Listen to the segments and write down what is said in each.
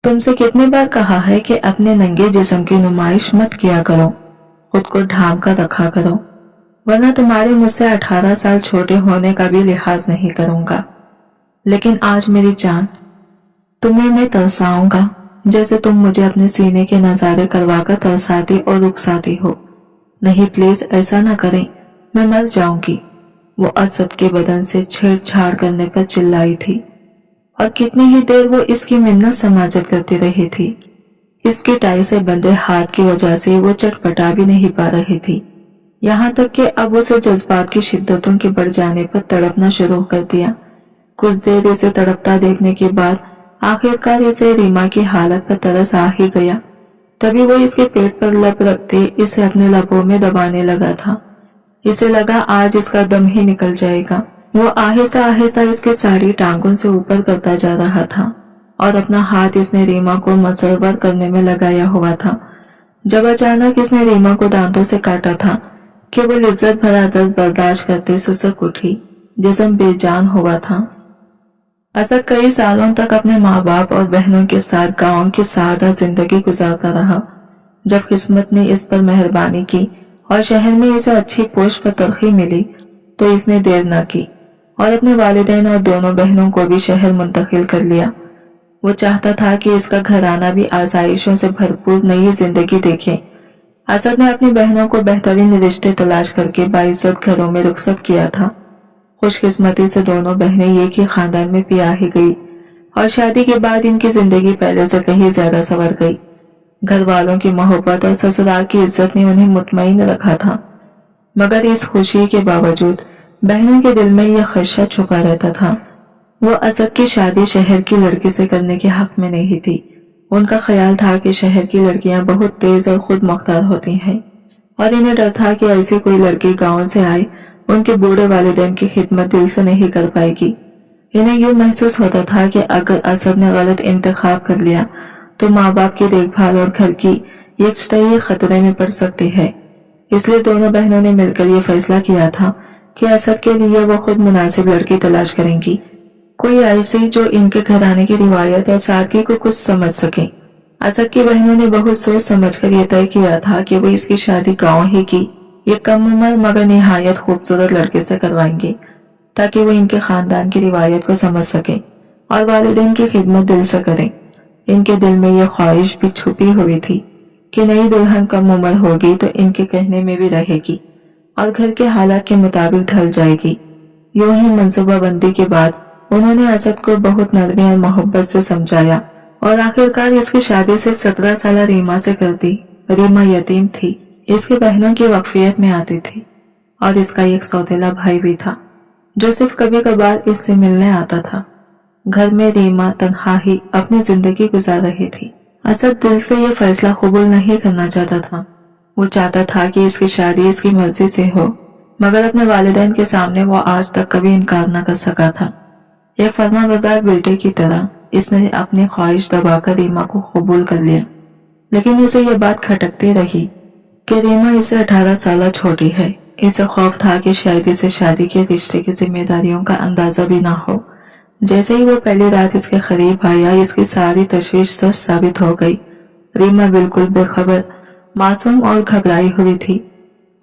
تم سے کتنی بار کہا ہے کہ اپنے ننگے جسم کی نمائش مت کیا کرو، خود کو ڈھانپ کر رکھا کرو، ورنہ تمہارے مجھ سے 18 سال چھوٹے ہونے کا بھی لحاظ نہیں کروں گا۔ لیکن آج میری جان، تمہیں میں ترساؤں گا جیسے تم مجھے اپنے سینے کے نظارے کروا کر ترساتی اور رکساتی ہو۔ نہیں پلیز ایسا نہ کریں، میں مر جاؤں گی۔ وہ اسد کے بدن سے چھیڑ چھاڑ کرنے پر چلائی تھی، اور کتنی ہی دیر وہ اس کی منت سماجت کرتی رہی تھی۔ اس کی ٹائی سے بندھے ہاتھ کی وجہ سے وہ چٹپٹا بھی نہیں پا رہی تھی، یہاں تک کہ اب اسے جذبات کی شدتوں کے بڑھ جانے پر تڑپنا شروع کر دیا۔ کچھ دیر اسے تڑپتا دیکھنے کے بعد آخرکار اسے ریما کی حالت پر ترس آ ہی گیا۔ تبھی وہ اس کے پیٹ پر لب رکھتے اسے اپنے لبوں میں دبانے لگا تھا۔ اسے لگا آج اس کا دم ہی نکل جائے گا۔ وہ آہستہ آہستہ اس کے ساڑی ٹانگوں سے اوپر کرتا جا رہا تھا، اور اپنا ہاتھ اس نے ریما کو مسور کرنے میں لگایا ہوا تھا، جب اچانک اس نے ریما کو دانتوں سے کاٹا تھا کہ وہ لذت بھرا درد برداشت کرتے سسک اٹھی، جسم بے جان ہوا تھا۔ اسد کئی سالوں تک اپنے ماں باپ اور بہنوں کے ساتھ گاؤں کی سادہ زندگی گزارتا رہا۔ جب قسمت نے اس پر مہربانی کی اور شہر میں اسے اچھی پوسٹ پر ترقی ملی تو اس نے دیر نہ کی اور اپنے والدین اور دونوں بہنوں کو بھی شہر منتقل کر لیا۔ وہ چاہتا تھا کہ اس کا گھرانہ بھی آسائشوں سے بھرپور نئی زندگی دیکھے۔ اسد نے اپنی بہنوں کو بہترین رشتے تلاش کر کے باعزت گھروں میں رخصت کیا تھا۔ خوش قسمتی سے دونوں بہنیں ایک ہی خاندان میں پیاہی گئی، اور شادی کے بعد ان کی زندگی پہلے سے کہیں زیادہ سنور گئی۔ گھر والوں کی محبت اور سسرال کی عزت نے انہیں مطمئن رکھا تھا، مگر اس خوشی کے باوجود بہنوں کے دل میں یہ خدشہ چھپا رہتا تھا۔ وہ اسد کی شادی شہر کی لڑکی سے کرنے کے حق میں نہیں تھی۔ ان کا خیال تھا کہ شہر کی لڑکیاں بہت تیز اور خود مختار ہوتی ہیں، اور انہیں ڈر تھا کہ ایسی کوئی لڑکی گاؤں سے آئے ان کے بوڑھے والدین کی خدمت دل سے نہیں کر پائے گی۔ انہیں یوں محسوس ہوتا تھا کہ اگر اسد نے غلط انتخاب کر لیا تو ماں باپ کی دیکھ بھال اور گھر کی یکجہتی خطرے میں پڑ سکتی ہے۔ اس لیے دونوں بہنوں نے مل کر یہ فیصلہ کیا تھا کہ اسد کے لیے وہ خود مناسب لڑکی تلاش کریں گی، کوئی ایسی جو ان کے گھرانے کی روایت اور سادگی کو کچھ سمجھ سکے۔ اسد کی بہنوں نے بہت سوچ سمجھ کر یہ طے کیا تھا کہ وہ اس کی شادی گاؤں ہی کی ایک کم عمر مگر نہایت خوبصورت لڑکے سے کروائیں گے، تاکہ وہ ان کے خاندان کی روایت کو سمجھ سکے اور والدین کی خدمت دل سے کریں۔ ان کے دل میں یہ خواہش بھی چھپی ہوئی تھی کہ نئی دلہن کم عمر ہوگی تو ان کے کہنے میں بھی رہے گی اور گھر کے حالات کے مطابق ڈھل جائے گی۔ یوں ہی منصوبہ بندی کے بعد انہوں نے اسد کو بہت نرمی اور محبت سے سمجھایا، اور آخرکار اس کی شادی سے 17 سالہ ریما سے کر دی۔ ریما یتیم تھی، اس کی بہنوں کی وقفیت میں آتی تھی، اور اس کا ایک سوتیلا بھائی بھی تھا جو صرف کبھی کبھار اس سے ملنے آتا تھا۔ گھر میں ریما تنہا ہی اپنی زندگی گزار رہی تھی۔ اسد دل سے یہ فیصلہ قبول نہیں کرنا چاہتا تھا۔ وہ چاہتا تھا کہ اس کی شادی اس کی مرضی سے ہو، مگر اپنے والدین کے سامنے وہ آج تک کبھی انکار نہ کر سکا تھا۔ ایک فرمانبردار بیٹے کی طرح اس نے اپنی خواہش دبا کر ریما کو قبول کر لیا، لیکن اسے یہ بات کھٹکتی رہی کہ ریما اسے 18 سالہ چھوٹی ہے۔ اسے خوف تھا کہ شاید اسے شادی کے رشتے کی ذمہ داریوں کا اندازہ بھی نہ ہو۔ جیسے ہی وہ پہلی رات اس کے قریب آیا، اس کی ساری تشویش سچ ثابت ہو گئی۔ ریما بالکل بے خبر، معصوم اور گھبرائی ہوئی تھی۔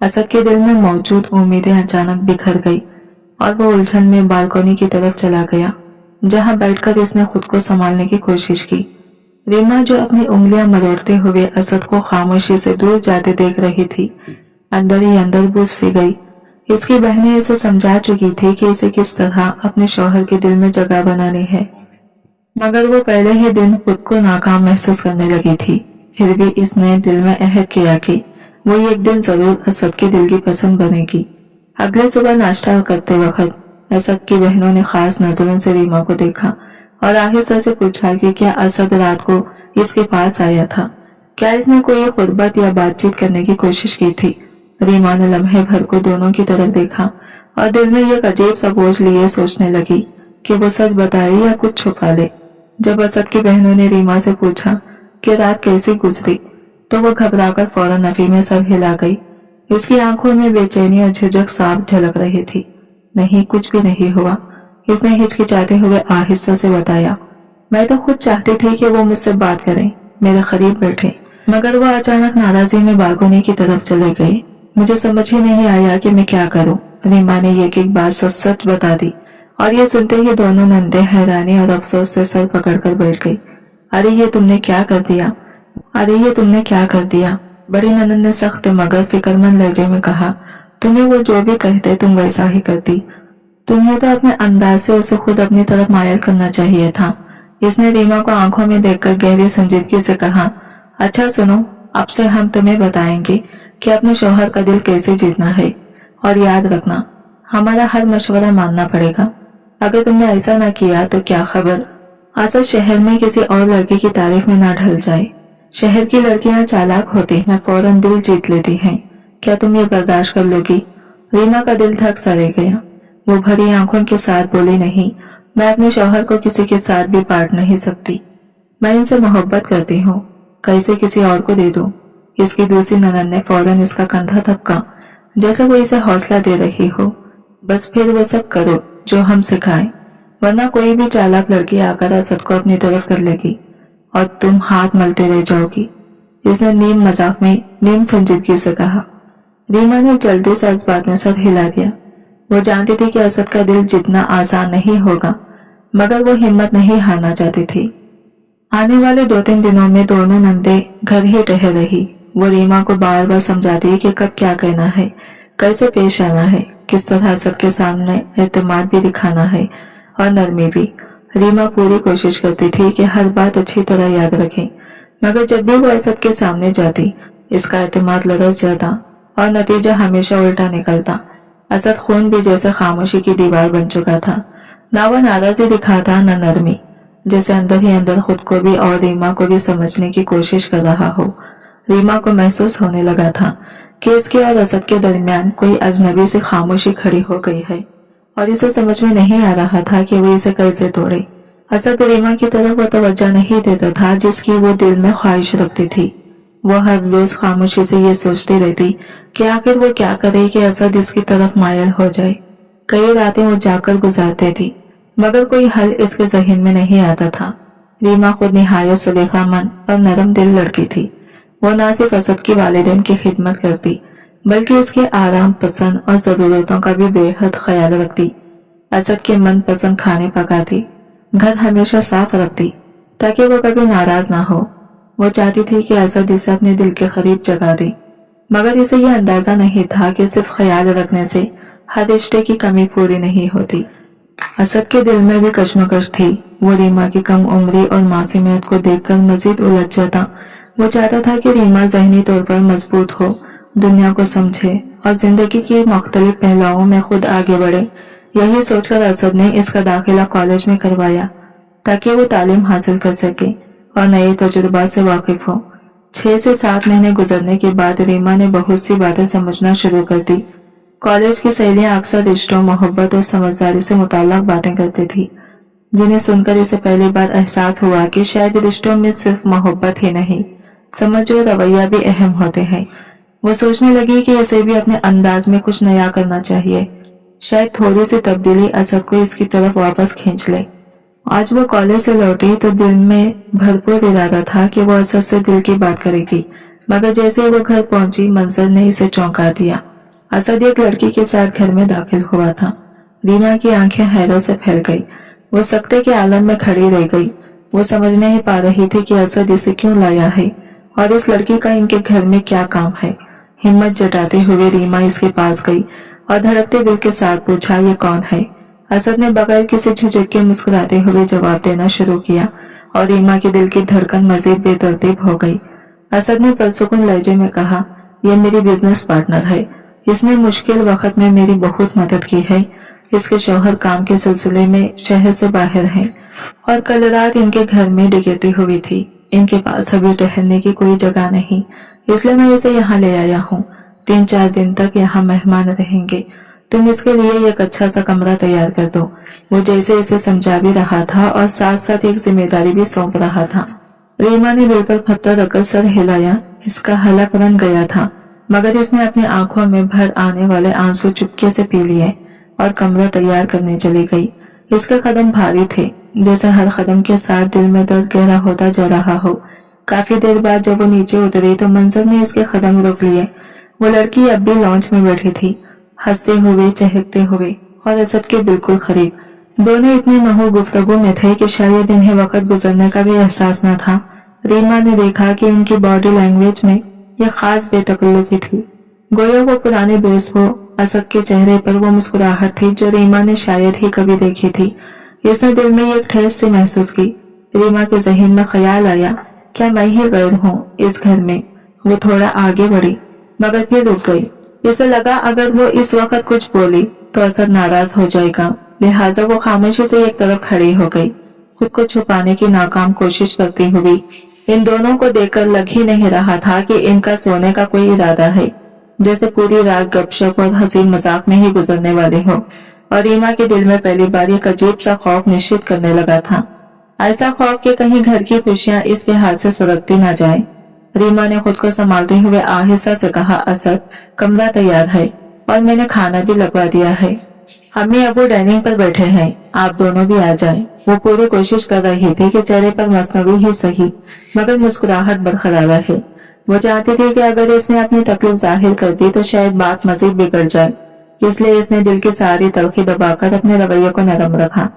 اسد کے دل میں موجود امیدیں اچانک بکھر گئی، اور وہ الجھن میں بالکونی کی طرف چلا گیا، جہاں بیٹھ کر اس نے خود کو سنبھالنے کی کوشش کی۔ ریما جو اپنی انگلیاں مروڑتے ہوئے اسد کو خاموشی سے دور جاتے دیکھ رہی تھی، اندر ہی اندر بجھ سی گئی۔ اس کی بہنیں اسے سمجھا چکی تھی کہ اسے کس طرح اپنے شوہر کے دل میں جگہ بنانی ہے، مگر وہ پہلے ہی دن خود کو ناکام محسوس کرنے لگی تھی۔ پھر بھی اس نے دل میں عہد کیا کہ وہ ایک دن ضرور اسد کے دل کی پسند بنے گی۔ اگلے صبح ناشتہ کرتے وقت اسد کی بہنوں نے خاص نظروں سے ریما کو دیکھا اور آہستہ سے پوچھا کہ کیا اسد رات کو اس کے پاس آیا تھا، کیا اس نے کوئی خطبت یا بات چیت کرنے کی کوشش کی تھی۔ ریما نے لمحے بھر کو دونوں کی طرف دیکھا اور دل میں ایک عجیب سا بوجھ لیے سوچنے لگی کہ وہ سچ بتائے یا کچھ چھپا لے۔ جب اسد کی بہنوں نے ریما سے پوچھا کہ رات کیسی گزری تو وہ گھبرا کر فوراً نفی میں سر ہلا گئی۔ اس کی آنکھوں میں بے چینی اور جھجک صاف جھلک رہی تھی۔ نہیں، کچھ بھی نہیں ہوا، اس نے ہچکچاتے ہوئے آہستہ سے بتایا۔ میں تو خود چاہتی تھی کہ وہ مجھ سے بات کریں، میرے قریب بیٹھے، مگر وہ اچانک ناراضی میں بالکنی کی طرف چلے گئے۔ مجھے سمجھ ہی نہیں آیا کہ میں کیا کروں۔ ریما نے ایک ایک بات سچ سچ بتا دی، اور یہ سنتے ہی دونوں نندیں حیرانی اور افسوس سے سر پکڑ کر بیٹھ گئی۔ ارے یہ تم نے کیا کر دیا؟ ارے یہ تم نے کیا کر دیا؟ بڑی نند نے سخت مگر فکر مند لہجے میں کہا، تمہیں وہ جو بھی کہتے تم ویسا ہی کرتی۔ تمہیں تو اپنے انداز سے اسے خود اپنی طرف مائل کرنا چاہیے تھا۔ اس نے ریما کو آنکھوں میں دیکھ کر گہری سنجیدگی سے کہا، اچھا سنو، اب سے ہم تمہیں بتائیں گے کہ اپنے شوہر کا دل کیسے جیتنا ہے، اور یاد رکھنا ہمارا ہر مشورہ ماننا پڑے گا۔ اگر تم نے ایسا نہ کیا تو کیا خبر آسد شہر میں کسی اور لڑکی کی تعریف میں نہ ڈھل جائے۔ شہر کی لڑکیاں چالاک ہوتی ہیں، فوراً دل جیت لیتی ہیں۔ کیا تم یہ برداشت کر لو گی؟ ریما کا دل دھک سا رہ گیا۔ وہ بھری آنکھوں کے ساتھ بولی، نہیں، میں اپنے شوہر کو کسی کے ساتھ بھی بانٹ نہیں سکتی۔ میں ان سے محبت کرتی ہوں، کیسے کسی اور کو دے دوں؟ اس کی دوسری ننند نے فوراً اس کا کندھا تھپکا، جیسے وہ اسے حوصلہ دے رہی ہو۔ بس پھر وہ سب کرو جو ہم سکھائیں، ورنہ کوئی بھی چالاک لڑکی آ کر اسد کو اپنی طرف کر لے گی اور تم ہاتھ ملتے رہ جاؤ گی۔ اس نے نیم مذاق میں نیم سنجیدگی سے کہا۔ ریما نے جلدی سے اس بات میں سر ہلا دیا۔ وہ جانتی تھی کہ اسد کا دل جتنا آسان نہیں ہوگا، مگر وہ ہمت نہیں ہارنا چاہتی تھی۔ آنے والے 2-3 دنوں میں دونوں نندیں گھر ہی ٹہر رہی۔ وہ ریما کو بار بار سمجھاتی کہ کب کیا کہنا ہے، کیسے پیش آنا ہے، کس طرح سب کے سامنے اعتماد بھی دکھانا ہے اور نرمی بھی۔ ریما پوری کوشش کرتی تھی کہ ہر بات اچھی طرح یاد رکھیں، مگر جب بھی وہ اسد کے سامنے جاتی، اس کا اعتماد لرز جاتا اور نتیجہ ہمیشہ الٹا نکلتا۔ اسد خون بھی جیسے خاموشی کی دیوار بن چکا تھا، نہ وہ ناراضی دکھاتا نہ نرمی، جیسے اندر ہی اندر خود کو بھی اور ریما کو بھی سمجھنے کی کوشش کر رہا ہو۔ ریما کو محسوس ہونے لگا تھا کہ اس کے اور اسد کے درمیان کوئی اجنبی سی خاموشی کھڑی ہو گئی ہے، اور اسے سمجھ میں نہیں آ رہا تھا کہ وہ اسے کیسے توڑے۔ اسد ریما کی طرف وہ توجہ نہیں دیتا تھا جس کی وہ دل میں خواہش رکھتی تھی۔ وہ ہر روز خاموشی سے یہ سوچتی رہتی کہ آخر وہ کیا کرے کہ اسد اس کی طرف مائل ہو جائے۔ کئی راتیں وہ جا کر گزارتے تھی، مگر کوئی حل اس کے ذہن میں نہیں آتا تھا۔ ریما خود نہایت سلیقہ مند اور نرم دل لڑکی تھی۔ وہ نہ صرف اسد کی والدین کی خدمت کرتی، بلکہ اس کے آرام پسند اور ضرورتوں کا بھی بے حد خیال رکھتی۔ اسد کے من پسند کھانے پکاتی، گھر ہمیشہ صاف رکھتی تاکہ وہ کبھی ناراض نہ ہو۔ وہ چاہتی تھی کہ اسد اسے اپنے دل کے قریب جگہ دے، مگر اسے یہ اندازہ نہیں تھا کہ صرف خیال رکھنے سے ہر رشتے کی کمی پوری نہیں ہوتی۔ اسد کے دل میں بھی کشمکش تھی۔ وہ ریما کی کم عمری اور معصومیت کو دیکھ کر مزید الجھ جاتا۔ وہ چاہتا تھا کہ ریما ذہنی طور پر مضبوط ہو، دنیا کو سمجھے اور زندگی کی مختلف پہلوؤں میں خود آگے بڑھے۔ یہی سوچ کر اسد نے اس کا داخلہ کالج میں کروایا تاکہ وہ تعلیم حاصل کر سکے اور نئے تجربات سے واقف ہو۔ 6 سے 7 مہینے گزرنے کے بعد ریما نے بہت سی باتیں سمجھنا شروع کر دی۔ کالج کی سہیلیاں اکثر رشتوں، محبت اور سمجھداری سے متعلق باتیں کرتی تھی، جنہیں سن کر اسے پہلی بار احساس ہوا کہ شاید رشتوں میں صرف محبت ہی نہیں، سمجھ اور رویہ بھی اہم ہوتے ہیں۔ وہ سوچنے لگی کہ اسے بھی اپنے انداز میں کچھ نیا کرنا چاہیے، شاید تھوڑی سی تبدیلی اسد کو اس کی طرف واپس کھینچ لے۔ آج وہ کالج سے لوٹی تو دل میں بھرپور ارادہ تھا کہ وہ اسد سے دل کی بات کرے گی، مگر جیسے وہ گھر پہنچی منظر نے اسے چونکا دیا۔ اسد ایک لڑکی کے ساتھ گھر میں داخل ہوا تھا۔ ریما کی آنکھیں حیرت سے پھیل گئی، وہ سکتے کے عالم میں کھڑی رہ گئی۔ وہ سمجھ نہیں پا رہی تھی کہ اسد اسے کیوں لایا ہے اور اس لڑکی کا ان کے گھر میں کیا کام ہے۔ ہمت جٹاتے ہوئے ریما اس کے پاس گئی اور دھڑکتے دل کے ساتھ پوچھا، یہ کون ہے؟ اسد نے بغیر کسی جھجک کے مسکراتے ہوئے جواب دینا شروع کیا اور ریما کے دل کی دھڑکن مزید بے ترتیب ہو گئی۔ اسد نے پرسکون لہجے میں کہا، یہ میری بزنس پارٹنر ہے، اس نے مشکل وقت میں میری بہت مدد کی ہے۔ اس کے شوہر کام کے سلسلے میں شہر سے باہر ہیں اور کل رات ان کے گھر میں ڈکیتی ہوئی تھی۔ ان کے پاس ابھی ٹہلنے کی کوئی جگہ نہیں، اس لیے میں اسے یہاں لے آیا ہوں۔ 3-4 دن تک یہاں مہمان رہیں گے، تم اس کے لیے ایک اچھا سا کمرہ تیار کر دو۔ وہ جیسے اسے سمجھا بھی رہا تھا اور ساتھ ساتھ ایک ذمہ داری بھی سونپ رہا تھا۔ ریما نے دل پر پتھر رکھ کر سر ہلایا۔ اس کا حلق رن گیا تھا، مگر اس نے اپنی آنکھوں میں بھر آنے والے آنسو چپکے سے پی لیے اور کمرہ تیار کرنے چلی گئی۔ اس کے قدم بھاری تھے، जैसे हर कदम के साथ दिल में दर्द गहरा होता जा रहा हो। काफी देर बाद जब वो नीचे उतरी तो मंजर ने इसके कदम रोक लिए। वो लड़की अब भी लॉन्च में बैठी थी, हंसते हुए, चहकते हुए और असद के बिल्कुल करीब। दोनों इतनी महो गुफ्तगू में थे कि शायद इन्हें वक्त गुजरने का भी एहसास न था। रीमा ने देखा कि इनकी बॉडी लैंग्वेज में यह खास बेतकल्लुफी थी, गोया वो पुराने दोस्त हो। असद के चेहरे पर वो मुस्कुराहट थी जो रीमा ने शायद ही कभी देखी थी। इसने दिल में एक ठेस सी महसूस की। रीमा के जहन में ख्याल आया, क्या मैं ही गैर हूँ इस घर में? वो थोड़ा आगे बढ़ी मगर फिर रुक गई। इसे लगा अगर वो इस वक्त कुछ बोली तो असद नाराज हो जाएगा, लिहाजा वो खामोशी से एक तरफ खड़ी हो गई, खुद को छुपाने की नाकाम कोशिश करती हुई। इन दोनों को देखकर लग ही नहीं रहा था कि इनका सोने का कोई इरादा है, जैसे पूरी रात गपशप और हंसी मजाक में ही गुजरने वाले हो। और रीमा के दिल में पहली बार एक अजीब सा खौफ निश्चित करने लगा था, ऐसा खौफ कि कहीं घर की खुशियां इसके हाथ से सुलगती न जाए। रीमा ने खुद को संभालते हुए आहिस्ता से कहा, असद, कमरा तैयार है और मैंने खाना भी लगवा दिया है। अम्मी अबू डाइनिंग पर बैठे हैं, आप दोनों भी आ जाएं। वो पूरी कोशिश कर रही थी कि चेहरे पर मसनवी ही सही मगर मुस्कुराहट बरकरार रहे। वो चाहती थी कि अगर इसने अपनी तकलीफ जाहिर कर दी तो शायद बात मजीद बिगड़ जाए, इसलिए इसने दिल की सारी तलखी दबाकर अपने रवैये को नरम रखा।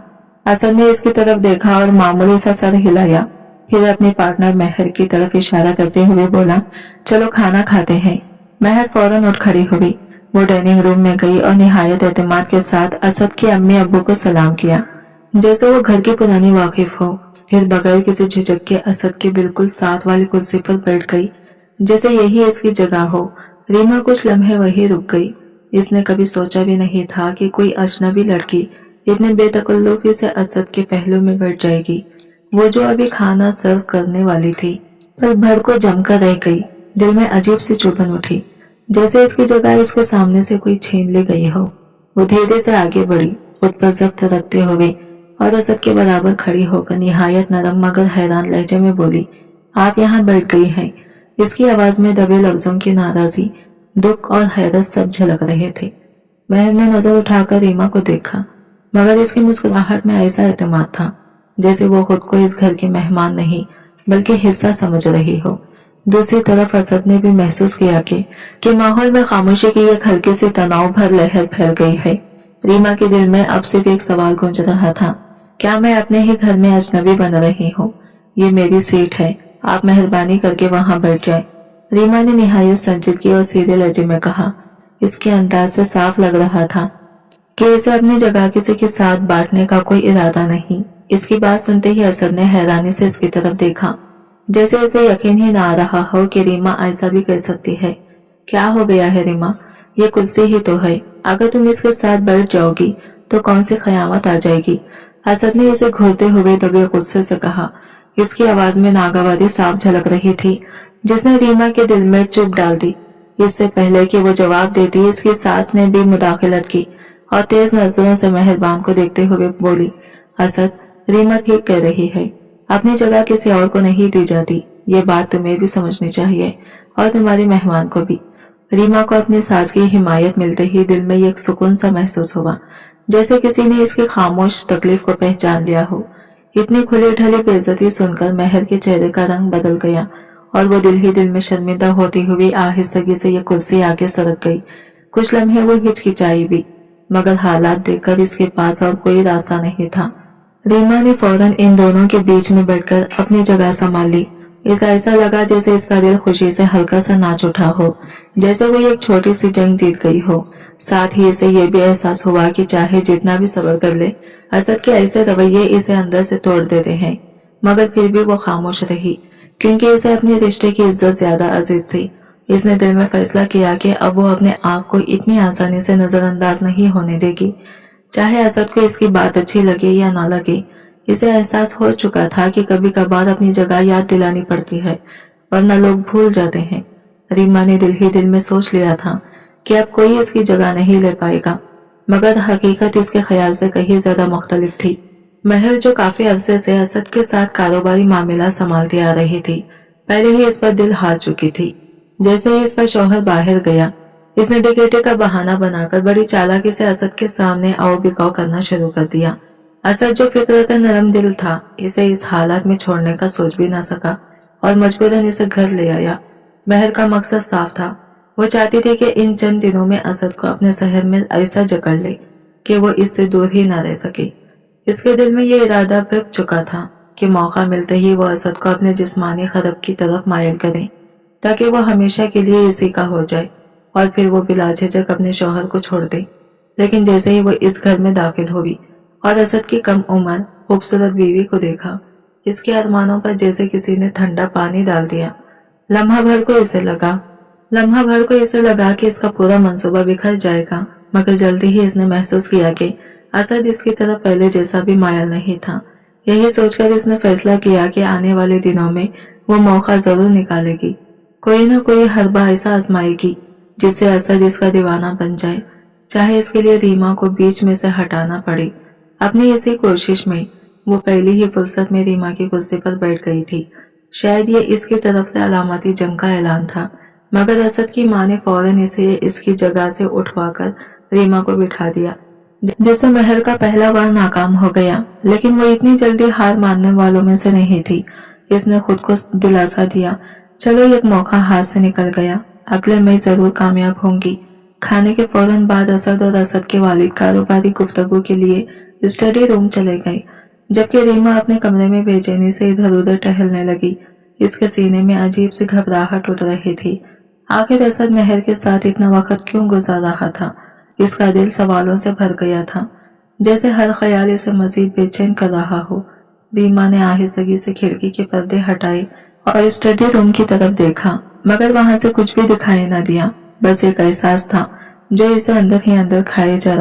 असद ने इसकी तरफ देखा और मामूली सा सर हिलाया, फिर अपने पार्टनर महर की तरफ इशारा करते हुए बोला, चलो खाना खाते हैं। महर फौरन उठ खड़ी हुई। वो डाइनिंग रूम में गई और निहायत एतमाद के साथ असद के अम्मी अब्बू को सलाम किया, जैसे वो घर की पुरानी वाकिफ हो। फिर बगैर किसी झिझक के असद के बिल्कुल साथ वाली कुर्सी पर बैठ गई, जैसे यही इसकी जगह हो। रीमा कुछ लम्हे वही रुक गई। इसने कभी सोचा भी नहीं था कि कोई अजनबी लड़की इतने बेतकल्लुफी से असद के पहलू में बैठ जाएगी, वो जो अभी खाना सर्व करने वाली थी। पर भर को जमकर रह गई। दिल में अजीब सी चुभन उठी, जैसे इसकी जगह इसके सामने से कोई छीन ली गई हो। वो धीरे से आगे बढ़ी, खुद पर जब्त रखते हुए, और असद के बराबर खड़ी होकर निहायत नरम मगर हैरान लहजे में बोली, आप यहाँ बैठ गई हैं। इसकी आवाज में दबे लफ्जों की नाराजगी, दुख और हैरत सब झलक रहे थे। महर ने नजर उठाकर रीमा को देखा, मगर इसकी मुस्कुराहट में ऐसा एतमाद था जैसे वो खुद को इस घर की मेहमान नहीं बल्कि हिस्सा समझ रही हो। दूसरी तरफ असद ने भी महसूस किया कि माहौल में खामोशी की एक हल्की सी तनाव भर लहर फैल गई है। रीमा के दिल में अब सिर्फ एक सवाल गूंज रहा था, क्या मैं अपने ही घर में अजनबी बन रही हूँ? ये मेरी सीट है, आप मेहरबानी करके वहां बैठ जाए। रीमा ने निहायत संजीदगी और सीधे लहजे में कहा। इसके अंदाज से साफ लग रहा था कि इसे अपनी जगह किसी के साथ बांटने का कोई इरादा नहीं। इसकी बात सुनते ही असद ने हैरानी से इसकी तरफ देखा, जैसे इसे यकीन ही ना आ रहा हो कि रीमा ऐसा भी कर सकती है। क्या हो गया है रीमा? ये कुर्सी ही तो है, अगर तुम इसके साथ बैठ जाओगी तो कौन सी कयामत आ जाएगी? असद ने इसे घूरते हुए दबे गुस्से से कहा। इसकी आवाज में नागवारी साफ झलक रही थी, जिसने रीमा के दिल में चुप डाल दी। इससे पहले कि वो जवाब देती, इसकी सास ने भी मुदाखलत की और तेज नजरों से मेहरबान को देखते हुए बोली, असद, रीमा ठीक कह रही है, अपनी जगह किसी और को नहीं दी जाती। ये बात तुम्हें भी समझनी चाहिए और तुम्हारे मेहमान को भी। रीमा को अपनी सास की हिमायत मिलते ही दिल में एक सुकून सा महसूस हुआ, जैसे किसी ने इसकी खामोश तकलीफ को पहचान लिया हो। इतनी खुली ढली बेइज्जती सुनकर महर के चेहरे का रंग बदल गया और वो दिल ही दिल में शर्मिंदा होती हुई आहिस्तगी से ये कुर्सी आगे सरक गई। कुछ लम्हे वो हिचकिचाई भी, मगर हालात देखकर इसके पास और कोई रास्ता नहीं था। रीमा ने फौरन इन दोनों के बीच में बैठकर अपनी जगह संभाल ली। इसे ऐसा लगा जैसे इसका दिल खुशी से हल्का सा नाच उठा हो, जैसे वो एक छोटी सी जंग जीत गई हो। साथ ही इसे ये भी एहसास हुआ कि चाहे जितना भी सब्र कर ले, असद के ऐसे रवैये इसे अंदर से तोड़ देते हैं। मगर फिर भी वो खामोश रही, क्योंकि इसे अपने रिश्ते की इज्जत ज्यादा अजीज थी। इसने दिल में फैसला किया कि अब वो अपने आप को इतनी आसानी से नजरअंदाज नहीं होने देगी, चाहे असद को इसकी बात अच्छी लगे या ना लगे। इसे एहसास हो चुका था कि कभी कभार अपनी जगह याद दिलानी पड़ती है, वरना लोग भूल जाते हैं। रीमा ने दिल ही दिल में सोच लिया था कि अब कोई इसकी जगह नहीं ले पाएगा, मगर हकीकत इसके ख्याल से कहीं ज्यादा मुख्तलिफ थी। महर, जो काफी अरसे से असद के साथ कारोबारी मामला संभालती आ रही थी, पहले ही इस पर दिल हार चुकी थी। जैसे ही इसका शौहर बाहर गया, इसने डिकेटे का बहाना बनाकर बड़ी चालाकी से असद के सामने आओ बिकाओ करना शुरू कर दिया। असद जो फितरत नरम दिल था, इसे इस हालात में छोड़ने का सोच भी न सका और मजबूरन इसे घर ले आया। महर का मकसद साफ था। वो चाहती थी कि इन चंद दिनों में असद को अपने शहर में ऐसा जकड़ ले कि वो इससे दूर ही न रह सके। इसके दिल में ये इरादा पिप चुका था कि मौका मिलते ही वो असद को अपने जिस्मानी खरब की तरफ मायल करे, ताकि वो हमेशा के लिए इसी का हो जाए और फिर वो बिला झिझक अपने शौहर को छोड़ दे। लेकिन जैसे ही वो इस घर में दाखिल हुई और असद की कम उम्र खूबसूरत बीवी को देखा, इसके अरमानों पर जैसे किसी ने ठंडा पानी डाल दिया। लम्हा भर को इसे लगा कि इसका पूरा मंसूबा बिखर जाएगा, मगर जल्दी ही इसने महसूस किया कि असद इसकी तरफ पहले जैसा भी मायल नहीं था। यही सोचकर इसने फैसला किया कि आने वाले दिनों में वो मौका जरूर निकालेगी, कोई न कोई हरबा ऐसा आजमाएगी जिससे असद इसका दीवाना बन जाए, चाहे इसके लिए रीमा को बीच में से हटाना पड़े। अपनी इसी कोशिश में वो पहली ही फुर्सत में रीमा की कुर्सी पर बैठ गई थी। शायद ये इसकी तरफ से अलामती जंग का ऐलान था, मगर असद की माँ ने फौरन इसे इसकी जगह से उठवाकर रीमा को बिठा दिया, जिससे महल का पहला बार नाकाम हो गया। लेकिन वो इतनी जल्दी हार मानने वालों में से नहीं थी। इसने खुद को दिलासा दिया, चलो एक मौका हाथ से निकल गया, अगले मैं जरूर कामयाब होंगी। खाने के फौरन बाद असद और असद के वालिद कारोबारी गुफ्तगू के लिए स्टडी रूम चले गए, जबकि रीमा अपने कमरे में बेचैनी से इधर उधर टहलने लगी। इसके सीने में अजीब सी घबराहट उठ रही थी। आखिर असद महर के साथ इतना वक्त क्यों गुजार रहा था? इसका दिल सवालों से भर गया था, जैसे हर ख्याल इसे मजीद बेचैन कर रहा हो। रीमा ने आहिस्तगी से खिड़की के पर्दे हटाए और स्टडी रूम की तरफ देखा, मगर वहां से कुछ भी दिखाई न दिया। बस एक एहसास था जो इसे अंदर ही अंदर खाए जा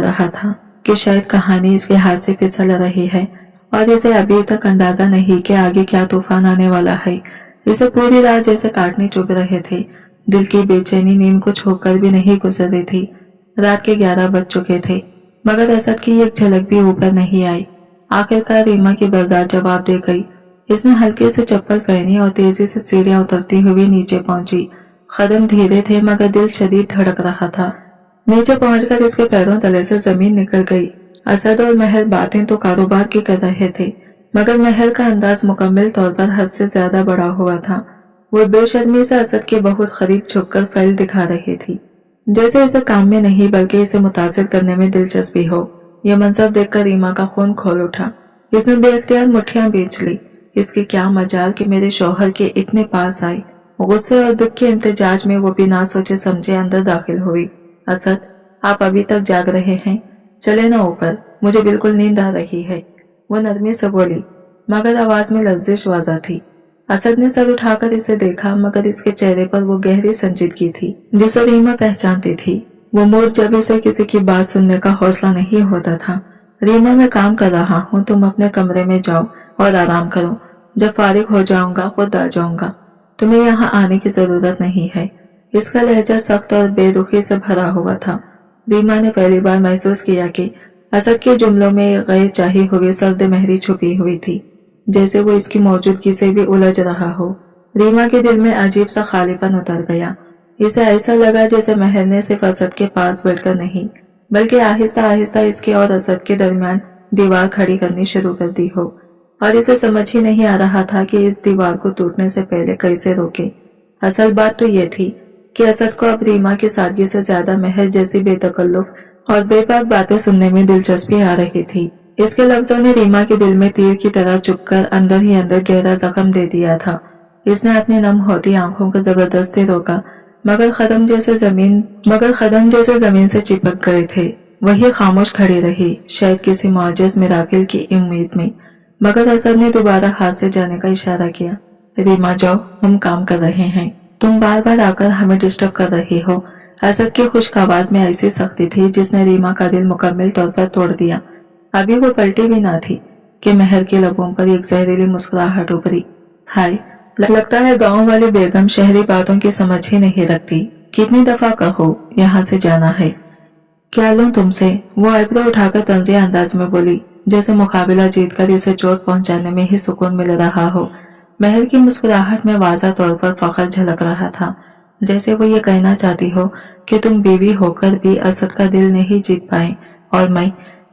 रहा था कि शायद कहानी इसके हाथ से फिसल रही है और इसे अभी तक अंदाजा नहीं कि आगे क्या तूफान आने वाला है। इसे पूरी रात जैसे काटने चुभ रहे थे। दिल की बेचैनी नींद को छोड़कर भी नहीं गुजर रही थी। रात के 11 बज चुके थे, मगर असद की एक झलक भी ऊपर नहीं आई। आखिरकार रीमा की बरदार जवाब दे गई। इसने हल्के से चप्पल पहनी और तेजी से सीढ़ियां उतरती हुई नीचे पहुंची। कदम धीरे थे, मगर दिल शदीद धड़क रहा था। नीचे पहुंचकर इसके पैरों तले से जमीन निकल गई। असद और महर बातें तो कारोबार की कर रहे थे, मगर महर का अंदाज मुकम्मल तौर पर हद से ज्यादा बड़ा हुआ था। वो बेशर्मी से असद के बहुत करीब झुककर फैल दिखा रही थी, जैसे इसे काम में नहीं बल्कि इसे मुतासिर करने में दिलचस्पी हो। यह मंजर देखकर रीमा का खून खोल उठा। इसने बेख्तियार मुट्ठियां बेच ली। इसकी क्या मजाल कि मेरे शौहर के इतने पास आई। गुस्से और दुख के इम्तिजाज में वो बिना सोचे समझे अंदर दाखिल हुई। असद, आप अभी तक जाग रहे हैं? चले ना ऊपर, मुझे बिल्कुल नींद आ रही है, वो नरमी से बोली, मगर आवाज में लफ्जिश वाज़ा थी। असद ने सर उठाकर इसे देखा, मगर इसके चेहरे पर वो गहरी संजीदगी थी जिसे रीमा पहचानती थी। वो मूड जब इसे किसी की बात सुनने का हौसला नहीं होता था। रीमा, मैं काम कर रहा हूँ, तुम अपने कमरे में जाओ और आराम करो। जब फारिग हो जाऊंगा खुद आ जाऊंगा, तुम्हें यहाँ आने की जरूरत नहीं है। इसका लहजा सख्त और बेरुखी से भरा हुआ था। रीमा ने पहली बार महसूस किया कि असद के जुमलों में गैर चाही हुई सर्द महरी छुपी हुई थी, जैसे वो इसकी मौजूदगी से भी उलझ रहा हो। रीमा के दिल में अजीब सा खालीपन उतर गया। इसे ऐसा लगा जैसे महर ने सिर्फ असद के पास बैठकर नहीं, बल्कि आहिस्ता आहिस्ता इसके और असद के दरमियान दीवार खड़ी करनी शुरू कर दी हो, और इसे समझ ही नहीं आ रहा था कि इस दीवार को टूटने से पहले कैसे रोके। असल बात तो ये थी कि असद को अब रीमा की सादगी से ज्यादा महर जैसी बेतकल्लुफ और बेबाक बातें सुनने में दिलचस्पी आ रही थी। इसके लफ्जों ने रीमा के दिल में तीर की तरह चुभकर अंदर ही अंदर गहरा जख्म दे दिया था। इसने अपनी नम होती आंखों को जबरदस्ती रोका, मगर कदम जैसे जमीन से चिपक गए थे। वही खामोश खड़ी रही, शायद किसी मौजज़ मिराकिल की उम्मीद में। मगर असद ने दोबारा हाथ से जाने का इशारा किया। रीमा, जाओ, हम काम कर रहे हैं, तुम बार बार आकर हमें डिस्टर्ब कर रही हो। असद की खुश्क आवाज में ऐसी सख्ती थी जिसने रीमा का दिल मुकम्मल तौर पर तोड़ दिया। अभी वो पलटी भी ना थी कि महर के लबों पर एक जहरीली मुस्कुराहट उभरी। हाय, लगता है गांव वाली बेगम शहरी बातों की समझ ही नहीं रखती। कितनी दफा कहो यहाँ से जाना है। क्या लूं तुमसे? वो आईब्रो उठाकर तंजिया अंदाज में बोली, जैसे मुकाबला जीतकर इसे चोट पहुंचाने में ही सुकून मिल रहा हो। महर की मुस्कुराहट में वाज़ा तौर पर फख्र झलक रहा था, जैसे वो ये कहना चाहती हो कि तुम बीवी होकर भी असद का दिल नहीं जीत पाए और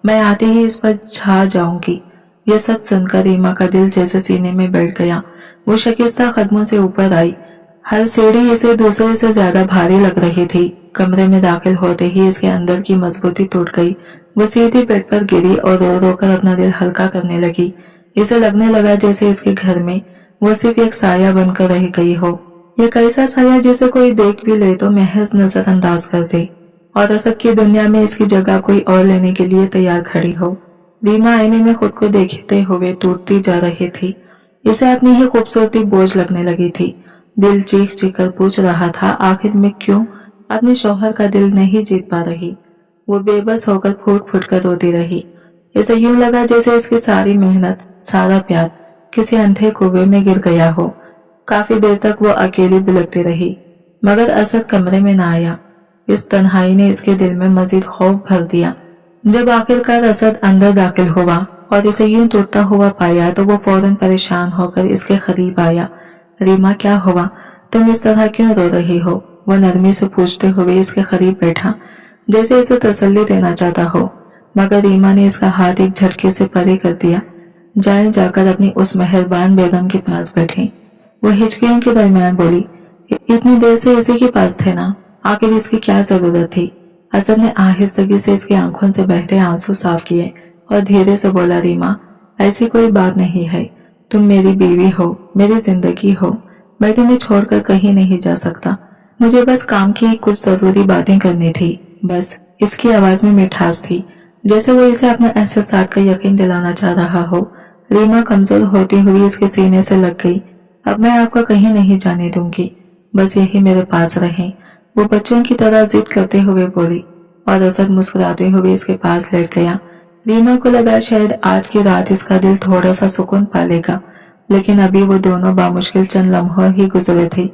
मैं आते ही इस पर छा जाऊंगी। यह सब सुनकर रीमा का दिल जैसे सीने में बैठ गया। वो शकिस्ता कदमों से ऊपर आई। हर सीढ़ी इसे दूसरे से ज्यादा भारी लग रही थी। कमरे में दाखिल होते ही इसके अंदर की मजबूती टूट गई। वो सीधी बेड पर गिरी और रो रो कर अपना दिल हल्का करने लगी। इसे लगने लगा जैसे इसके घर में वो सिर्फ एक साया बनकर रह गई हो। ये कैसा साया जिसे कोई देख भी ले तो महज नजरअंदाज कर दे, और असद की दुनिया में इसकी जगह कोई और लेने के लिए तैयार खड़ी हो। रीमा आईने में खुद को देखते हुए टूटती जा रही थी। इसे अपनी ही खूबसूरती बोझ लगने लगी थी। दिल चीख चीख कर पूछ रहा था आखिर में क्यों अपने शौहर का दिल नहीं जीत पा रही। वो बेबस होकर फूट फूट कर रोती रही। इसे यूं लगा जैसे इसकी सारी मेहनत, सारा प्यार किसी अंधे कुएं में गिर गया हो। काफी देर तक वो अकेली बिलखती रही, मगर असद कमरे में ना आया। इस तन्हाई ने इसके दिल में मजीद खौफ भर दिया। जब आखिरकार असद अंदर दाखिल हुआ और इसे यूं टूटता हुआ पाया तो वो फौरन परेशान होकर इसके करीब आया। रीमा, क्या हुआ? तुम इस तरह क्यों रो रही हो? वो नरमी से पूछते हुए इसके करीब बैठा, जैसे इसे तसल्ली देना चाहता हो। मगर रीमा ने इसका हाथ एक झटके से परे कर दिया। जाकर अपनी उस मेहरबान बेगम के पास बैठी। वो हिचकियों के दरमियान बोली, इतनी देर से इसी के पास थे ना, आखिर इसकी क्या जरूरत थी? असद ने आहिस्तगी से इसकी आंखों से बहते आंसू साफ किए और धीरे से बोला, रीमा, ऐसी कोई बात नहीं है। तुम मेरी बीवी हो, मेरी जिंदगी हो। मैं तुम्हें छोड़कर कहीं नहीं जा सकता। मुझे बस काम की कुछ जरूरी बातें करनी थी, बस। इसकी आवाज में मिठास थी, जैसे वो इसे अपने एहसास का यकीन दिलाना चाह रहा हो। रीमा कमजोर होती हुई इसके सीने से लग गई। अब मैं आपको कहीं नहीं जाने दूंगी, बस यही मेरे पास रहें, वो बच्चों की तरह जिद करते हुए बोली। और असद मुस्कुराते हुए इसके पास लेट गया। रीमा को लगा शायद आज की रात इसका दिल थोड़ा सा सुकून पालेगा, लेकिन अभी वो दोनों बामुश्किल चंद लम्हों ही गुजरे थे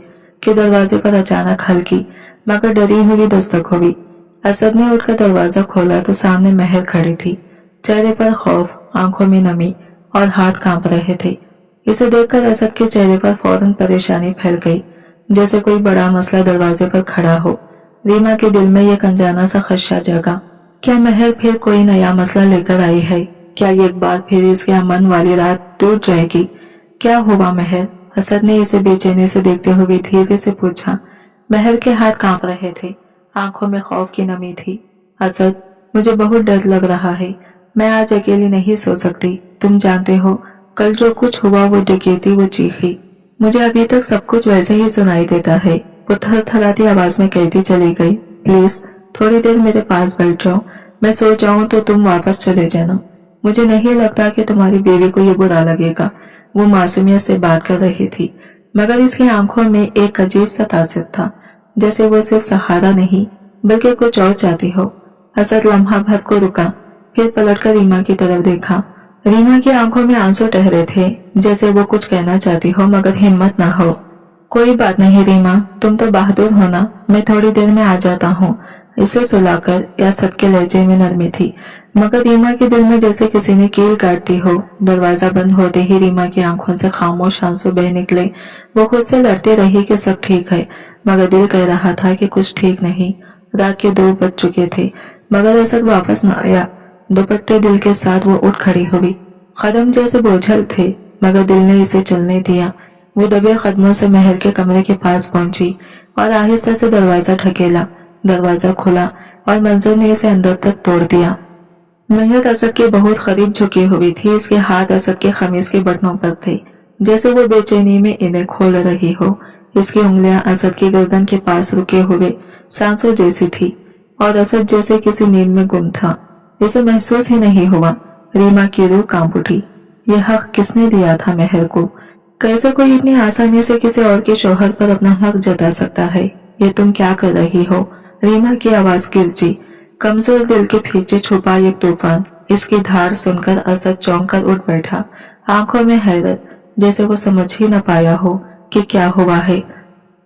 कि दरवाजे पर अचानक हल्की मगर डरी हुई दस्तक हुई। असद ने उठकर दरवाजा खोला तो सामने महर खड़ी थी। चेहरे पर खौफ, आंखों में नमी और हाथ कांप रहे थे। इसे देखकर असद के चेहरे पर फौरन परेशानी फैल गई, जैसे कोई बड़ा मसला दरवाजे पर खड़ा हो। रीमा के दिल में एक अनजाना सा खदशा जगा। क्या महर फिर कोई नया मसला लेकर आई है? क्या एक बार फिर इसके अमन वाली रात टूट जाएगी? क्या हुआ महर? असद ने इसे बेचैनी से देखते हुए धीरे से पूछा। महर के हाथ कांप रहे थे, आंखों में खौफ की नमी थी। असद, मुझे बहुत डर लग रहा है। मैं आज अकेली नहीं सो सकती। तुम जानते हो कल जो कुछ हुआ, वो डकैती, वो चीखी, मुझे अभी तक सब कुछ वैसे ही सुनाई देता है। वो थरथराती आवाज में कहती चली गई, प्लीज थोड़ी देर मेरे पास बैठ जाओ। मैं सो जाऊं तो तुम वापस चले जाना। मुझे नहीं लगता कि तुम्हारी बीवी को ये बुरा लगेगा। वो मासूमियत से बात कर रही थी, मगर इसकी आंखों में एक अजीब सा तासिर था, जैसे वो सिर्फ सहारा नहीं बल्कि कुछ और चाहती हो। असद लम्हा भर को रुका, फिर पलटकर रीमा की तरफ देखा। रीमा की आंखों में आंसू ठहरे थे, जैसे वो कुछ कहना चाहती हो मगर हिम्मत ना हो। कोई बात नहीं रीमा, तुम तो बहादुर हो ना, मैं थोड़ी देर में आ जाता हूँ। इसे सुलाकर असद के लहजे में नरमी थी, मगर रीमा के दिल में जैसे किसी ने कील काट दी हो। दरवाजा बंद होते ही रीमा की आंखों से खामोश आंसू बह निकले। वो खुद से लड़ती रही कि सब ठीक है, मगर दिल कह रहा था कि कुछ ठीक नहीं। रात के 2 बज चुके थे, मगर असद वापस न आया। दुपट्टे दिल के साथ वो उठ खड़ी हुई। कदम जैसे बोझल थे, मगर दिल ने इसे चलने दिया। वो दबे कदमों से महर के कमरे के पास पहुंची और आहिस्ता से दरवाजा ढकेला। दरवाजा खुला और मंजर ने इसे अंदर तक तोड़ दिया। महर असद के बहुत करीब झुकी हुई थी। इसके हाथ असद के खमीज के बटनों पर थे, जैसे वो बेचैनी में इन्हें खोल रही हो। इसकी उंगलियां असद की गर्दन के पास रुके हुए सांसों जैसी थी और असद जैसे किसी नींद में गुम था। इसे महसूस ही नहीं हुआ। रीमा की रूह कांप उठी। यह हक किसने दिया था महर को? कैसे कोई इतनी आसानी से किसी और के शौहर पर अपना हक जता सकता है? ये तुम क्या कर रही हो? रीमा की आवाज गिरजी। कमजोर दिल के पीछे छुपा एक तूफान। इसकी धार सुनकर असद चौंक कर उठ बैठा, आंखों में हैरत, जैसे वो समझ ही न पाया हो कि क्या हुआ है।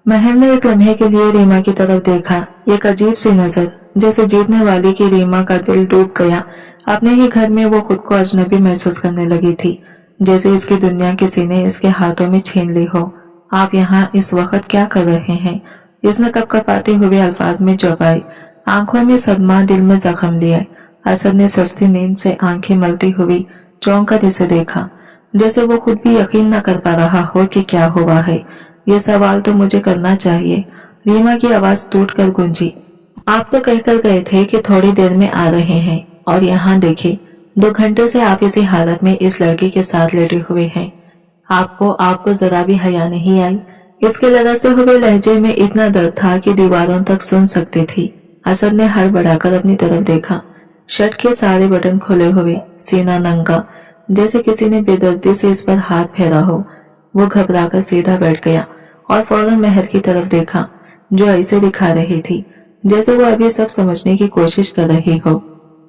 महर ने एक लम्हे के लिए रीमा की तरफ देखा, एक अजीब सी नजर, जैसे जीतने वाली की रीमा का दिल डूब गया। अपने ही घर में वो खुद को अजनबी महसूस करने लगी थी, जैसे इसकी दुनिया किसी ने इसके हाथों में छीन ली हो। आप यहाँ इस वक्त क्या कर रहे हैं? इसने कपकपाते हुए अल्फाज में जवाब, आंखों में सदमा, दिल में जख्म लिया। असद ने सस्ती नींद से आंखें मलती हुई चौंक कर इसे देखा, जैसे वो खुद भी यकीन न कर पा रहा हो कि क्या हुआ है। ये सवाल तो मुझे करना चाहिए। रीमा की आवाज टूट कर गूंजी। आप तो कहकर गए थे कि थोड़ी देर में आ रहे हैं, और यहाँ देखिए 2 घंटे से आप इसी हालत में इस लड़की के साथ लेटे हुए हैं। आपको जरा भी हया नहीं आई। इसके लरजते हुए लहजे में इतना दर्द था कि दीवारों तक सुन सकती थी। असद ने हड़बड़ाकर अपनी तरफ देखा। शर्ट के सारे बटन खुले हुए, सीना नंगा, जैसे किसी ने बेदर्दी से इस पर हाथ फेरा हो। वो घबराकर सीधा बैठ गया और फौरन महर की तरफ देखा, जो ऐसे दिखा रही थी जैसे वो अभी सब समझने की कोशिश कर रही हो।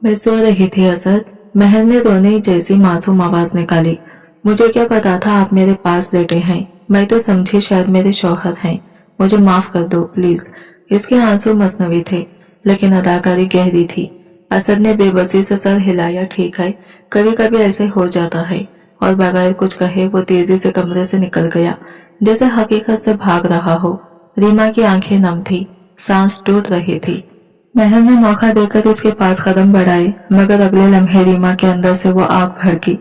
मैं सो रही थी असद, महर ने रोने जैसी मासूम आवाज निकाली। मुझे क्या पता था आप मेरे पास लेटे हैं। मैं तो समझी शायद मेरे शौहर हैं। मुझे माफ कर दो प्लीज। इसके आंसू मसनवी थे, लेकिन अदाकारी गहरी थी। असद ने बेबसी से सर हिलाया। ठीक है, कभी कभी ऐसे हो जाता है। और बगैर कुछ कहे वो तेजी से कमरे से निकल गया, जैसे हकीकत से भाग रहा हो। रीमा की आंखें नम थी, सांस टूट रही थी। महर ने मौका देकर इसके पास कदम बढ़ाए, मगर अगले लम्हे रीमा के अंदर से वो आग भड़की,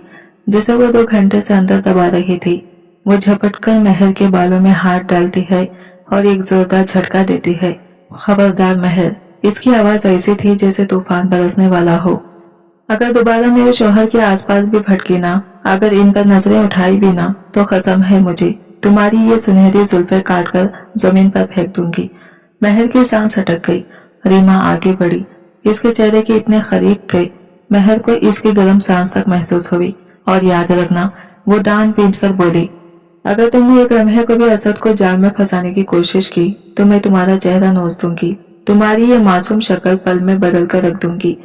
जिसे वो 2 घंटे से अंदर दबा रही थी। वो झपटकर महर के बालों में हाथ डालती है और एक जोरदार झटका देती है। खबरदार महर। इसकी आवाज ऐसी थी जैसे तूफान बरसने वाला हो। अगर दोबारा मेरे शौहर के आसपास भी भटकी ना, अगर इन पर नजरें उठाई भी ना, तो कसम है मुझे तुम्हारी ये सुनहरी जुल्फे काटकर जमीन पर फेंक दूंगी। महर की सांस अटक गई। रीमा आगे बढ़ी, इसके चेहरे के इतने करीब गई। महर को इसकी गर्म सांस तक महसूस हुई। और याद रखना, वो डांट पीट कर बोली, अगर तुमने एक लम्हे को भी असद को जाल में फंसाने की कोशिश की तो मैं तुम्हारा चेहरा नोच दूंगी। तुम्हारी ये मासूम शक्ल पल में बदल कर रख दूंगी।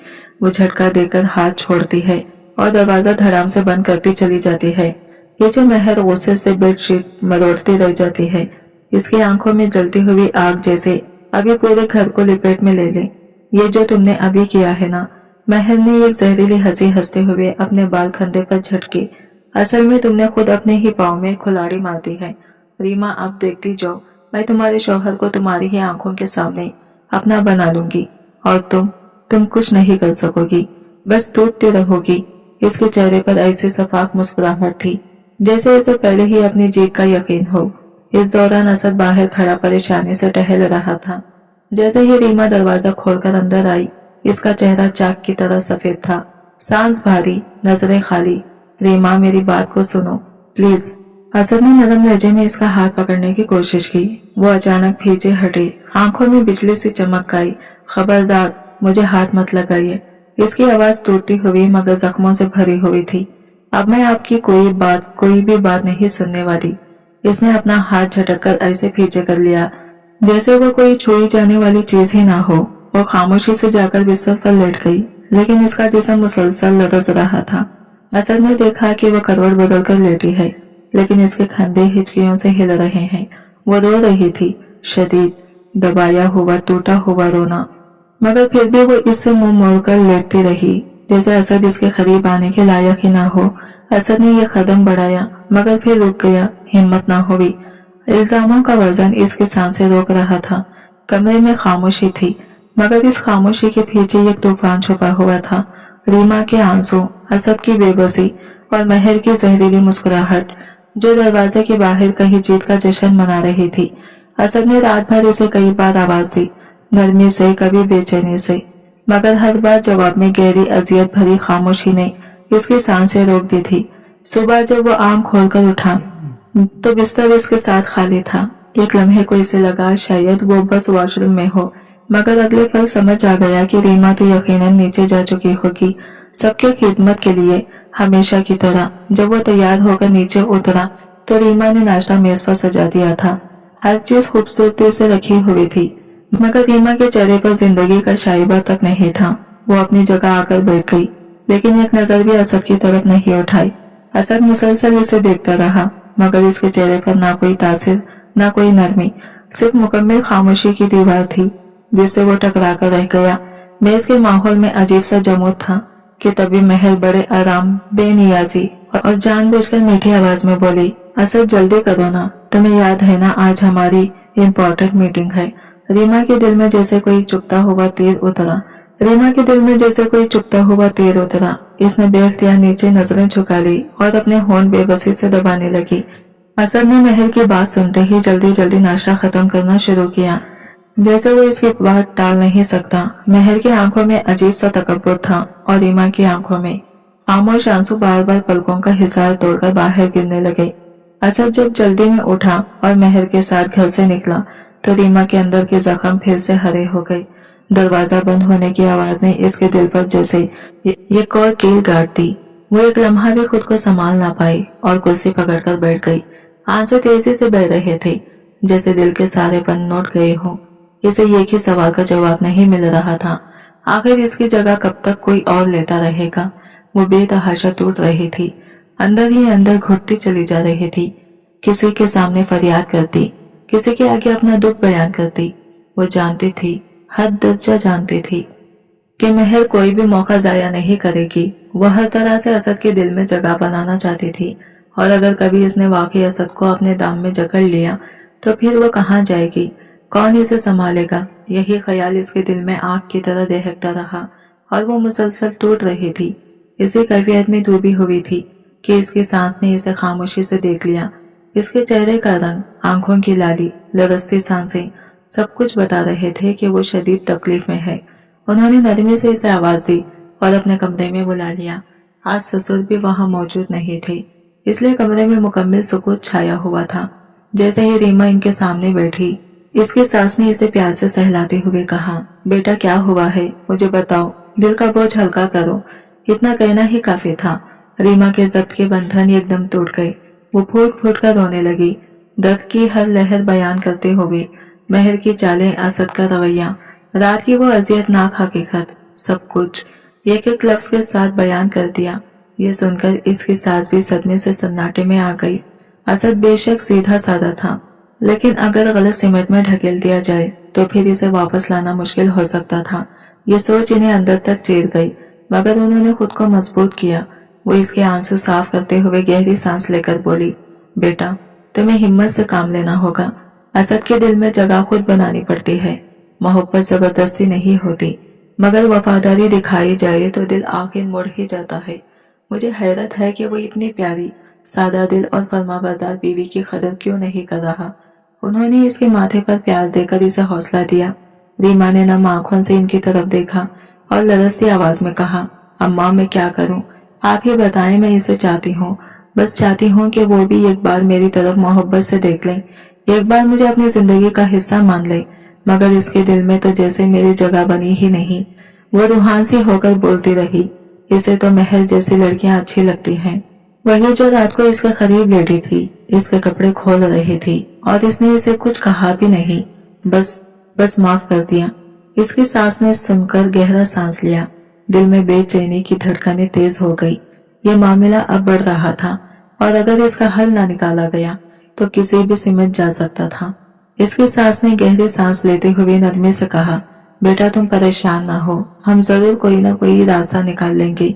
वो झटका देकर हाथ छोड़ती है और दरवाजा धड़ाम से बंद करती चली जाती है। नीचे महर गुस्से से बेडशीट मरोड़ती रह जाती है। इसकी आंखों में जलती हुई आग जैसे अभी पूरे घर को लिपेट में ले ले। ये जो तुमने अभी किया है ना। महर ने एक जहरीली हंसी हंसते हुए अपने बाल कंधे पर झटके। असल में तुमने खुद अपने ही पाँव में कुल्हाड़ी मार दी है। रीमा, अब देखती जाओ, मैं तुम्हारे शौहर को तुम्हारी ही आंखों के सामने अपना बना लूंगी, और तुम कुछ नहीं कर सकोगी, बस टूटती रहोगी। इसके चेहरे पर ऐसी सफाक मुस्कुराहट थी जैसे इसे पहले ही अपनी जीत का यकीन हो। इस दौरान असद बाहर खड़ा परेशानी से टहल रहा था। जैसे ही रीमा दरवाजा खोलकर अंदर आई, इसका चेहरा चाक की तरह सफेद था, सांस भारी, नजरें खाली। रीमा, मेरी बात को सुनो प्लीज। असद ने नरम लहजे में इसका हाथ पकड़ने की कोशिश की। वो अचानक पीछे हटे, आंखों में बिजली सी चमक आई। खबरदार, मुझे हाथ मत लगाइए। इसकी आवाज टूटती हुई मगर जख्मों से भरी हुई थी। अब मैं आपकी कोई भी बात नहीं सुनने वाली। इसने अपना हाथ झटककर ऐसे पीछे कर लिया जैसे वो कोई छुई जाने वाली चीज ही ना हो। वो खामोशी से जाकर बिस्तर पर लेट गई, लेकिन इसका जिस्म मुसलसल लरज रहा था। असद ने देखा कि वो करवट बदल कर लेटी है, लेकिन इसके कंधे हिचकियों से हिल रहे हैं। वो रो रही थी, शदीद, दबाया हुआ, टूटा हुआ रोना, मगर फिर भी वो इससे मुंह मोड़कर लेटती रही जैसे असद इसके करीब आने के लायक ही ना हो। असद ने यह कदम बढ़ाया, मगर फिर रुक गया, हिम्मत ना हुई। इल्जामों का वजन इसके सांसें रोक रहा था। कमरे में खामोशी थी, मगर इस खामोशी के पीछे एक तूफान छुपा हुआ था। रीमा के आंसू, असद की बेबसी और महर की जहरीली मुस्कुराहट, जो दरवाजे के बाहर कहीं जीत का जश्न मना रही थी। असद ने रात भर इसे कई बार आवाज दी, नरमी से, कभी बेचैनी से, मगर हर बार जवाब में गहरी अजियत भरी खामोशी ने इसकी सांसें रोक दी थी। सुबह जब वो आंख खोलकर उठा तो बिस्तर इसके साथ खाली था। एक लम्हे को इसे लगा शायद वो बस वॉशरूम में हो, मगर अगले पल समझ आ गया कि रीमा तो यकीनन नीचे जा चुकी होगी, सबके खिदमत के लिए, हमेशा की तरह। जब वो तैयार होकर नीचे उतरा तो रीमा ने नाश्ता मेज पर सजा दिया था। हर चीज खूबसूरती से रखी हुई थी, मगर रीमा के चेहरे पर जिंदगी का शाइबा तक नहीं था। वो अपनी जगह आकर बैठ गई, लेकिन एक नजर भी असद की तरफ नहीं उठाई। असद मुसलसल इसे देखता रहा, मगर इसके चेहरे पर ना कोई तासिर, ना कोई नरमी, सिर्फ मुकम्मल खामोशी की दीवार थी जिससे वो टकरा कर रह गया। मेज के माहौल में अजीब सा जमूद था कि तभी महर बड़े आराम, बेनियाजी और जानबूझकर मीठी आवाज में बोली, असद जल्दी करो ना, तुम्हें याद है ना आज हमारी इम्पोर्टेंट मीटिंग है। रीमा के दिल में जैसे कोई चुभता हुआ तीर उतरा। रीमा के दिल में जैसे कोई चुभता हुआ तीर उतरा। इसने बेख्तियार नीचे नजरें झुका ली और अपने होंठ बेबसी से दबाने लगी। असद ने महर की बात सुनते ही जल्दी जल्दी नाश्ता खत्म करना शुरू किया, जैसे वो इसकी बात टाल नहीं सकता। महर की आंखों में अजीब सा तकब्बुर था और रीमा की आंखों में खामोश आंसू बार बार पलकों का हिसार तोड़कर बाहर गिरने लगे। असद जब जल्दी में उठा और महर के साथ घर से निकला तो रीमा के अंदर के जख्म फिर से हरे हो गए। दरवाजा बंद होने की आवाज ने इसके दिल पर जैसे एक और कील गाड़ दी। वो एक लम्हा भी खुद को संभाल ना पाई और कुर्सी पकड़कर बैठ गई। आंसू तेजी से बह रहे थे, जैसे दिल के सारे पन नोट गए हों। इसे एक ही सवाल का जवाब नहीं मिल रहा था, आखिर इसकी जगह कब तक कोई और लेता रहेगा। वो बेतहाशा टूट रही थी, अंदर ही अंदर घुटती चली जा रही थी। किसी के सामने फरियाद करती, किसी के आगे अपना दुख बयान करती। वो जानती थी, हद दर्जा जानती थी कि महर कोई भी मौका जाया नहीं करेगी। वह हर तरह से असद के दिल में जगह बनाना चाहती थी, और अगर कभी इसने वाकई असद को अपने दाम में जकड़ लिया तो फिर वो कहाँ जाएगी, कौन इसे संभालेगा। यही ख्याल इसके दिल में आग की तरह दहकता रहा और वो मुसलसल टूट रही थी। इसी कैफियत में डूबी हुई थी कि इसकी सांस ने इसे खामोशी से देख लिया। इसके चेहरे का रंग, आंखों की लाली, लरसती सांसें सब कुछ बता रहे थे कि वो शदीद तकलीफ में है। उन्होंने नरमी से इसे आवाज दी और अपने कमरे में बुला लिया। आज ससुर भी वहां मौजूद नहीं थे, इसलिए कमरे में मुकम्मल सुकून छाया हुआ था। जैसे ही रीमा इनके सामने बैठी, इसकी सास ने इसे प्यार से सहलाते हुए कहा, बेटा क्या हुआ है, मुझे बताओ, दिल का बोझ हल्का करो। इतना कहना ही काफी था। रीमा के जब्त के बंधन एकदम टूट गए। वो फूट फूट कर रोने लगी, दर्द की हर लहर बयान करते हुए। महर की चालें, असद का रवैया, रात की वो अजियतनाक हकीकत, सब कुछ एक एक लफ्ज के साथ बयान कर दिया। ये सुनकर इसकी सास भी सदमे से सन्नाटे में आ गई। असद बेशक सीधा साधा था, लेकिन अगर गलत सिमत में ढकेल दिया जाए तो फिर इसे वापस लाना मुश्किल हो सकता था। ये सोच इन्हें अंदर तक चीर गई, मगर उन्होंने खुद को मजबूत किया। वो इसके आंसू साफ करते हुए गहरी सांस लेकर बोली, बेटा तुम्हें हिम्मत से काम लेना होगा। असद के दिल में जगह खुद बनानी पड़ती है। मोहब्बत जबरदस्ती नहीं होती, मगर वफादारी दिखाई जाए तो दिल आखिर मुड़ ही जाता है। मुझे हैरत है कि वो इतनी प्यारी, सादा दिल और फरमाबरदार बीवी की कदर क्यों नहीं कर रहा। उन्होंने इसके माथे पर प्यार देकर इसे हौसला दिया। रीमा ने नम आंखों से इनकी तरफ देखा और लरसती आवाज में कहा, अम्मा मैं क्या करूं, आप ही बताएं। मैं इसे चाहती हूँ, बस चाहती हूँ कि वो भी एक बार मेरी तरफ मोहब्बत से देख ले, एक बार मुझे अपनी जिंदगी का हिस्सा मान ले। मगर इसके दिल में तो जैसे मेरी जगह बनी ही नहीं। वो रूहान सी होकर बोलती रही, इसे तो महल जैसी लड़कियां अच्छी लगती हैं। वही जो रात को इसके करीब लेटी थी, इसके कपड़े खोल रही थी और इसने इसे कुछ कहा भी नहीं, बस माफ कर दिया। इसकी सास ने सुनकर गहरा सांस लिया। दिल में बेचैनी की धड़कनें तेज हो गई। ये मामला अब बढ़ रहा था और अगर इसका हल ना निकाला गया तो किसी भी सिमट जा सकता था। इसकी सास ने गहरी सांस लेते हुए नरमी से कहा, बेटा तुम परेशान ना हो, हम जरूर कोई ना कोई रास्ता निकाल लेंगे।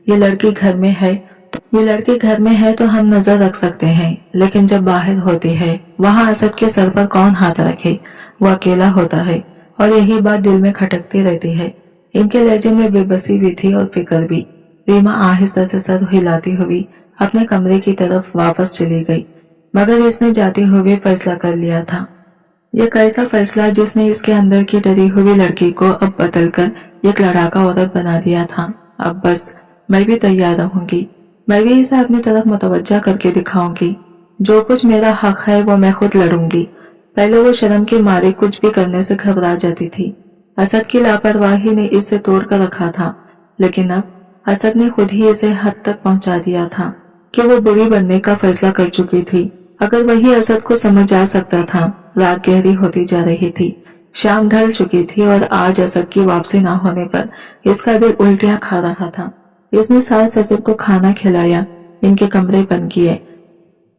ये लड़की घर में है तो हम नजर रख सकते हैं, लेकिन जब बाहर होती है वहाँ असद के सर पर कौन हाथ रखे। वो अकेला होता है और यही बात दिल में खटकती रहती है। इनके लहजे में बेबसी भी थी और फिक्र भी। रीमा आहिस्ता से सर हिलाती हुई अपने कमरे की तरफ वापस चली गई, मगर इसने जाते हुए फैसला कर लिया था। यह कैसा फैसला जिसने इसके अंदर की डरी हुई लड़की को अब बदलकर एक लड़ाका औरत बना दिया था। अब बस मैं भी तैयार रहूंगी, मैं भी इसे अपनी तरफ मुतवज्जा करके दिखाऊंगी। जो कुछ मेरा हक है वो मैं खुद लड़ूंगी। पहले वो शर्म के मारे कुछ भी करने से घबरा जाती थी। असद की लापरवाही ने इसे तोड़ कर रखा था, लेकिन अब असद ने खुद ही इसे हद तक पहुंचा दिया था कि वो बुरी बनने का फैसला कर चुकी थी। अगर वही असद को समझ आ सकता था। रात गहरी होती जा रही थी, शाम ढल चुकी थी और आज असद की वापसी न होने पर इसका दिल उल्टियां खा रहा था। इसने सास ससुर को खाना खिलाया, इनके कमरे बंद किए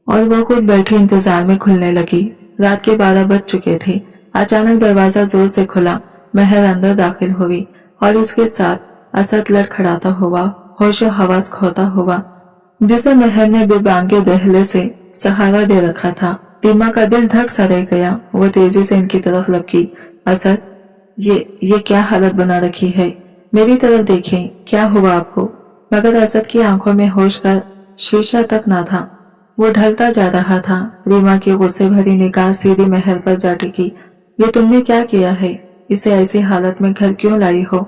और वो खुद बैठी इंतजार में खुलने लगी। रात के 12 बज चुके थे। अचानक दरवाजा जोर से खुला, महर अंदर दाखिल हुई और इसके साथ असद लड़खड़ाता हुआ, होशो हवास खोता हुआ, जिसे महर ने बेबांगे दहले से सहारा दे रखा था। रीमा का दिल धक सा रह गया। वो तेजी से इनकी तरफ लपकी। असद, ये क्या हालत बना रखी है? मेरी तरफ देखें, क्या हुआ आपको? मगर असद की आंखों में होश का शीशा तक ना था। वो ढलता जा रहा था। रीमा की गुस्से भरी निगाह सीधी महल पर जा टिकी। ये तुमने क्या किया है? इसे ऐसी हालत में घर क्यों लाई हो?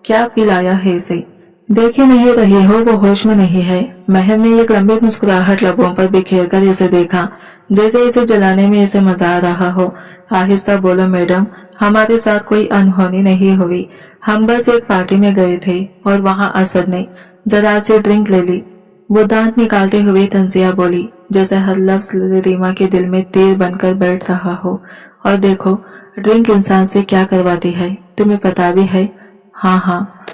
क्या पिलाया है इसे? देख ही नहीं रही हो वो होश में नहीं है? महल ने एक लंबी मुस्कुराहट लबों पर बिखेर कर इसे देखा, जैसे इसे जलाने में इसे मजा आ रहा हो। आहिस्ता बोलो, मैडम, हमारे साथ कोई अनहोनी नहीं हुई। हम बस एक पार्टी में गए थे और वहाँ असद ने जरा सी ड्रिंक ले ली। वो दांत निकालते हुए तंजिया बोली, जैसे हर लफ्ज रीमा के दिल में तीर बनकर बैठ रहा हो। और देखो, ड्रिंक इंसान से क्या करवाती है, तुम्हें पता भी है। हाँ हाँ,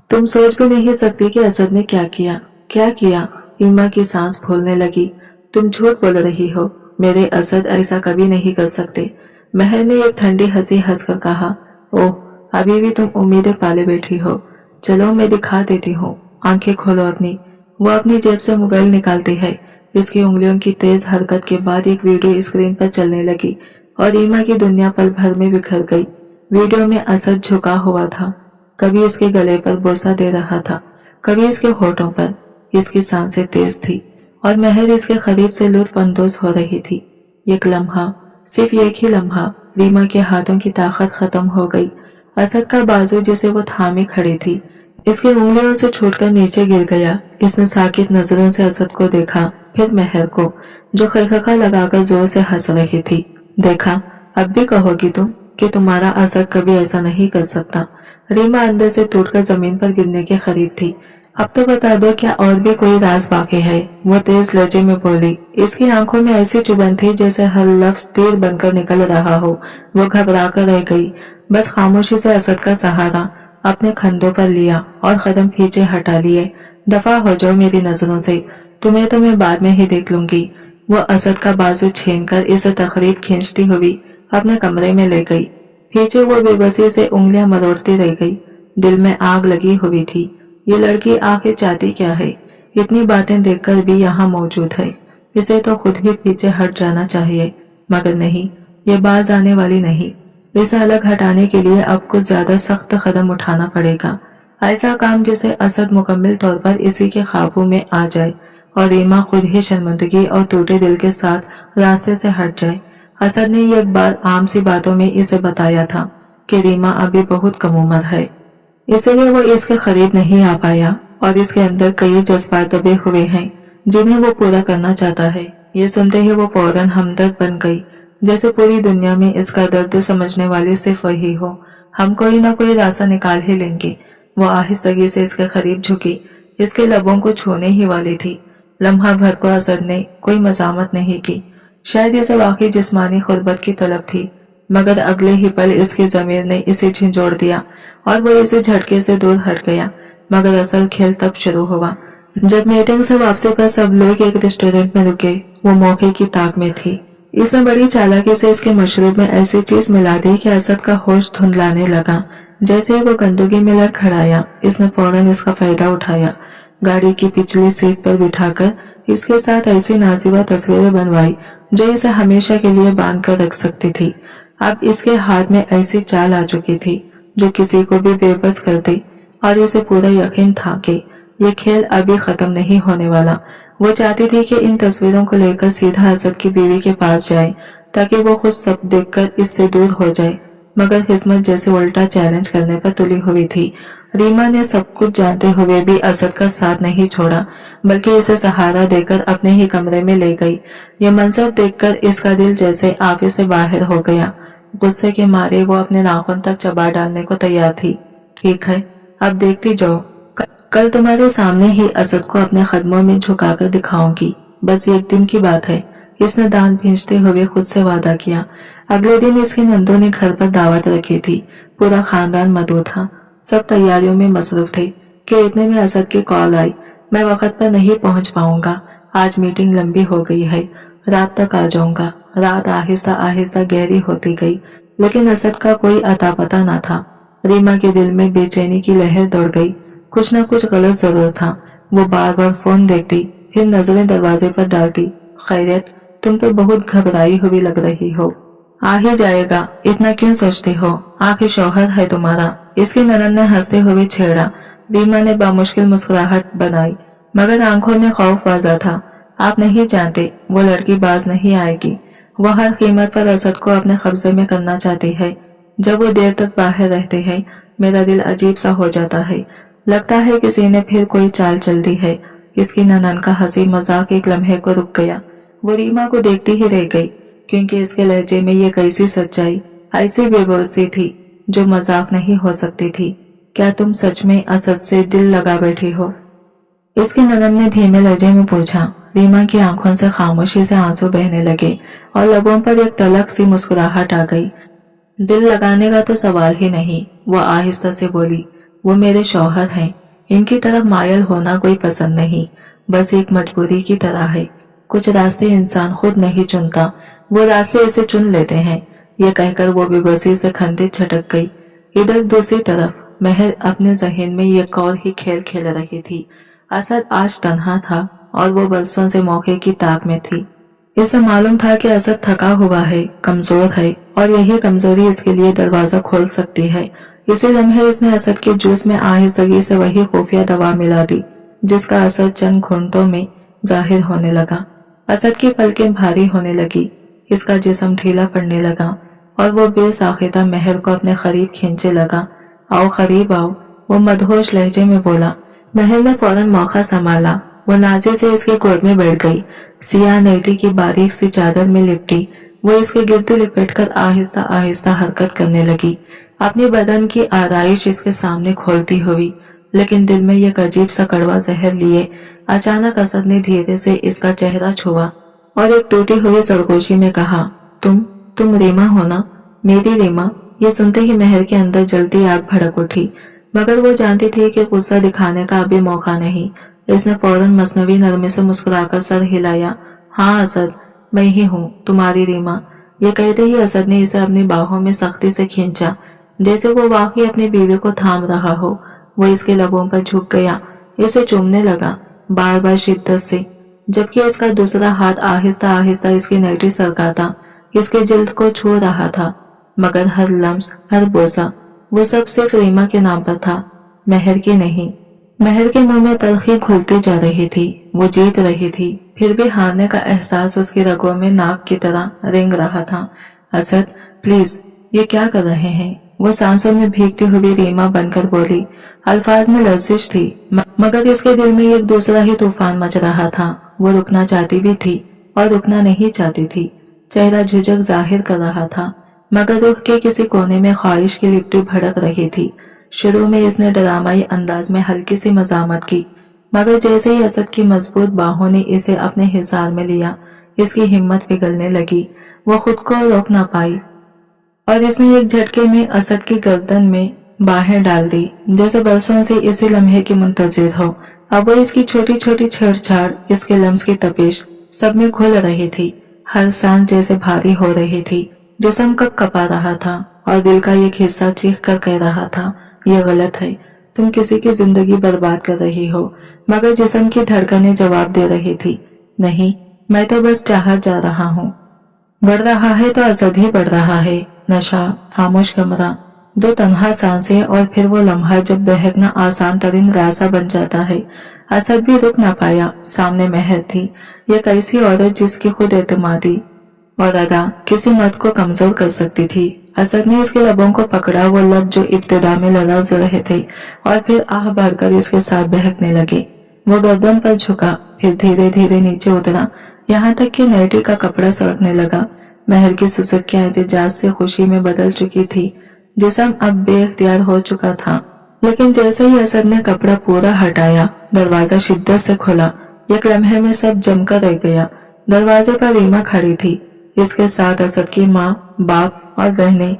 तुम सोच भी नहीं सकती कि असद ने क्या किया। क्या किया? रीमा की सांस फूलने लगी। तुम झूठ बोल रही हो, मेरे असद ऐसा कभी नहीं कर सकते। महल ने एक ठंडी हंसी हंसकर कहा, ओह, अभी भी तुम उम्मीदें पाले बैठी हो। चलो मैं दिखा देती हूँ, आंखें खोलो अपनी। वो अपनी जेब से मोबाइल निकालती है। इसकी उंगलियों की तेज हरकत के बाद एक वीडियो स्क्रीन पर चलने लगी और रीमा की दुनिया पल भर में बिखर गई। वीडियो में असद झुका हुआ था, कभी इसके गले पर बोसा दे रहा था, कभी इसके होठों पर। इसकी सांसें तेज थी और महल इसके करीब से लुत्फ अंदोज हो रही थी। एक लम्हा, सिर्फ एक ही लम्हा, रीमा के हाथों की ताकत खत्म हो गई। असद का बाजू जिसे वो थामे खड़ी थी, इसकी उंगलियों से छूटकर नीचे गिर गया। इसने साकित नजरों से असद को देखा, फिर महल को, जो खैखका लगाकर जोर से हंस रही थी। देखा, अब भी कहोगी तुम कि तुम्हारा असद कभी ऐसा नहीं कर सकता? रीमा अंदर से टूटकर जमीन पर गिरने के करीब थी। अब तो बता दो, क्या और भी कोई राज बाकी है? वो तेज लहजे में बोली। इसकी आंखों में ऐसी चुभन थी जैसे हर लफ्ज तीर बनकर निकल रहा हो। वो घबरा कर रह गई, बस खामोशी से असद का सहारा अपने कंधों पर लिया और कदम पीछे हटा लिए। दफा हो जाओ मेरी नजरों से, तुम्हें तो मैं बाद में ही देख लूंगी। वो असद का बाजू छीनकर इसे तकरीब खींचती हुई अपने कमरे में ले गई। पीछे वो बेबसी से उंगलियां मरोड़ती रह गई। दिल में आग लगी हुई थी। ये लड़की आखिर चाहती क्या है? इतनी बातें देखकर भी यहाँ मौजूद है। इसे तो खुद ही पीछे हट जाना चाहिए, मगर नहीं, ये बाज आने वाली नहीं। इसे अलग हटाने के लिए अब कुछ ज्यादा सख्त कदम उठाना पड़ेगा। ऐसा काम जिसे असद मुकम्मल तौर पर इसी के काबू में आ जाए और रीमा खुद ही शर्मिंदगी और टूटे दिल के साथ रास्ते से हट जाए। असद ने एक बार आम सी बातों में इसे बताया था कि रीमा अभी बहुत कम उम्र है, इसलिए वो इसके करीब नहीं आ पाया और इसके अंदर कई जज्बात दबे हुए हैं जिन्हें वो पूरा करना चाहता है। ये सुनते ही वो फौरन हमदर्द बन गई, जैसे पूरी दुनिया में इसका दर्द समझने वाली सिर्फ वही हो। हम कोई ना कोई रास्ता निकाल ही लेंगे। वो आहिस्तगी से इसके करीब झुकी, इसके लबों को छूने ही वाली थी। लम्हा भर को असद ने कोई मजामत नहीं की। शायद इसे वाकई जिस्मानी खुरबत की तलब थी, मगर अगले ही पल इसकी जमीर ने इसे झिंझोड़ दिया और वो इसे झटके से दूर हट गया। मगर असल खेल तब शुरू हुआ जब मीटिंग से वापसी पर सब लोग एक रेस्टोरेंट में रुके। वो मौके की ताक में थी। इसने बड़ी चालाकी से इसके मशरूब में ऐसी चीज मिला दी कि असद का होश धुंधलाने लगा। जैसे ही वो गंदगी में लड़खड़ाया, इसने फौरन इसका फायदा उठाया। गाड़ी की पिछली सीट पर बिठाकर इसके साथ ऐसी नाजिबा तस्वीरें बनवाई जो इसे हमेशा के लिए बांध कर रख सकती थी। अब इसके हाथ में ऐसी चाल आ चुकी थी जो किसी को भी बेबस कर दे और इसे पूरा यकीन था कि ये खेल अभी खत्म नहीं होने वाला। वो चाहती थी कि इन तस्वीरों को लेकर सीधा असद की बीवी के पास जाए ताकि वो खुद सब देखकर इससे दूर हो जाए, मगर किस्मत जैसे उल्टा चैलेंज करने पर तुली हुई थी। रीमा ने सब कुछ जानते हुए भी असद का साथ नहीं छोड़ा, बल्कि इसे सहारा देकर अपने ही कमरे में ले गई। ये मंजर देखकर इसका दिल जैसे आपे से बाहर हो गया। गुस्से के मारे वो अपने नाखून तक चबा डालने को तैयार थी। ठीक है, अब देखती जाओ, कल तुम्हारे सामने ही असद को अपने कदमों में झुकाकर दिखाऊंगी। बस एक दिन की बात है। इसने दांत भींचते हुए खुद से वादा किया। अगले दिन इसकी नंदों ने घर पर दावत रखी थी। पूरा खानदान मौजूद था। सब तैयारियों में मसरूफ थे कि इतने में असद की कॉल आई। मैं वक्त पर नहीं पहुंच पाऊंगा, आज मीटिंग लंबी हो गई है, रात तक आ जाऊंगा। रात आहिस्ता आहिस्ता गहरी होती गई, लेकिन असद का कोई अता पता न था। रीमा के दिल में बेचैनी की लहर दौड़ गई। कुछ न कुछ गलत जरूर था। वो बार बार फोन देखती, फिर नजरें दरवाजे पर डालती। खैरियत, तुम तो बहुत घबराई हुई लग रही हो। आ ही जाएगा, इतना क्यों सोचती हो? आखिर शौहर है तुम्हारा। इसकी ननद ने हंसते हुए छेड़ा। रीमा ने बामुश्किल मुस्कुराहट बनाई, मगर आंखों में खौफ वाज़ा था। आप नहीं जानते, वो लड़की बाज नहीं आएगी। वो हर कीमत पर असद को अपने कब्जे में करना चाहती है। जब वो देर तक बाहर रहते हैं, मेरा दिल अजीब सा हो जाता है। लगता है किसी ने फिर कोई चाल चल दी है। इसकी ननद का हंसी मजाक एक लम्हे को रुक गया। वो रीमा को देखती ही रह गई, क्योंकि इसके लहजे में ये कैसी सच्चाई, ऐसी बेबसी थी जो मजाक नहीं हो सकती थी। क्या तुम सच में असद से दिल लगा बैठी हो? इसकी ननद ने धीमे लहजे में पूछा। रीमा की आंखों से खामोशी से आंसू बहने लगे और लबों पर एक तलक सी मुस्कुराहट आ गई। दिल लगाने का तो सवाल ही नहीं, वो आहिस्ता से बोली। वो मेरे शौहर हैं, इनकी तरफ मायल होना कोई पसंद नहीं, बस एक मजबूरी की तरह है। कुछ रास्ते इंसान खुद नहीं चुनता, वो रास्ते इसे चुन लेते हैं। ये कहकर वो बेबसी से खंडे छटक गई। इधर दूसरी तरफ महर अपने जहन में एक और ही खेल खेल रही थी। असद आज तन्हा था और वो बरसों से मौके की ताक में थी। इसे मालूम था कि असद थका हुआ है, कमजोर है, और यही कमजोरी इसके लिए दरवाजा खोल सकती है। इसी लम्हे इसने असद के जूस में आहिस्तगी से वही खुफिया दवा मिला दी, जिसका असर चंद घंटों में जाहिर होने लगा। असद की पलकें भारी होने लगी, इसका जिस्म ढीला पड़ने लगा और वो बेसाखिता महर को अपने करीब खींचे लगा। आओ करीब आओ, वो मदहोश लहजे में बोला। महर ने फौरन मौका संभाला। वो नाजे से इसके गोद में बैठ गई। सियाह नेटी की बारीक सी चादर में लिपटी वो इसके गिर्द लिपटकर आहिस्ता आहिस्ता हरकत करने लगी, अपनी बदन की आराइश इसके सामने खोलती हुई। लेकिन दिल में एक अजीब सा कड़वा जहर लिए अचानक असद ने धीरे से इसका चेहरा छुआ और एक टूटी हुई सरगोशी में कहा, तुम रीमा हो ना, मेरी रीमा। ये सुनते ही महर के अंदर जलती आग भड़क उठी, मगर वो जानती थी कि गुस्सा दिखाने का अभी मौका नहीं। इसने फौरन मसनवी नरमे से मुस्कुराकर सर हिलाया। हाँ असद, मैं ही हूँ, तुम्हारी रीमा। ये कहते ही असद ने इसे अपनी बाहों में सख्ती से खींचा, जैसे वो वाकई अपनी बीवी को थाम रहा हो। वो इसके लबों पर झुक गया, इसे चूमने लगा, बार बार शिद्दत से, जबकि इसका दूसरा हाथ आहिस्ता आहिस्ता इसकी नैटी सरकाता इसके जिल्द को छू रहा था। मगर हर लम्स, हर बोसा, वो सब सिर्फ रीमा के नाम पर था, महर की नहीं। महर के मुंह में तलखी घुलती जा रही थी। वो जीत रही थी, फिर भी हारने का एहसास उसकी रगों में नाक की तरह रेंग रहा था। असद प्लीज, ये क्या कर रहे हैं? वो सांसों में भीगती हुई रीमा बनकर बोली। अल्फाज में लर्जिश थी, मगर इसके दिल में एक दूसरा ही तूफान मच रहा था। वो रुकना चाहती भी थी और रुकना नहीं चाहती थी। चेहरा झुझक जाहिर कर रहा था, मगर रूह के किसी कोने में ख्वाहिश की लिपटी भड़क रही थी। शुरू में इसने ड्रामाई अंदाज में हल्की सी मजामत की, मगर जैसे ही असद की मजबूत बाहों ने इसे अपने हिसार में लिया, इसकी हिम्मत पिघलने लगी। वो खुद को रोक न पाई और इसने एक झटके में असद की गर्दन में बाहें डाल दी, जैसे बरसों से इसी लम्हे की मुंतजिर हो। अब वो इसकी छोटी छोटी छेड़छाड़, इसके लम्स की तपिश, सब में घुल रही थी। हर सांस जैसे भारी हो रही थी, जिस्म कब कपा रहा था और दिल का एक हिस्सा चीख कर कह रहा था, यह गलत है, तुम किसी की जिंदगी बर्बाद कर रही हो। मगर जिस्म की धड़कनें जवाब दे रही थी, नहीं, मैं तो बस चाहत जा रहा हूँ। बढ़ रहा है तो असद ही बढ़ रहा है। नशा, खामोश कमरा, दो तन्हा सांसें और फिर वो लम्हा जब बहकना आसान तरीन रास्ता बन जाता है। असद भी रुक ना पाया। सामने महर थी, एक ऐसी औरत जिसकी खुद एतमादी और अदा किसी मर्द को कमजोर कर सकती थी। असद ने इसके लबों को पकड़ा, वो लब जो इब्तिदा में लरज़ रहे थे और फिर आह भरकर इसके साथ बहकने लगे। वो गर्दन पर झुका, फिर धीरे धीरे नीचे उतरा, यहाँ तक कि नाइटी का कपड़ा सरकने लगा। महर की सुसुकियां एहतिजाज से खुशी में बदल चुकी थी, जिस्म अब बेख्तियार हो चुका था। लेकिन जैसे ही असद ने कपड़ा पूरा हटाया, दरवाजा शिद्दत से खुला। एक लम्हे में सब जमकर रह गया। दरवाजे पर रीमा खड़ी थी, इसके साथ असद की माँ, बाप और बहनें।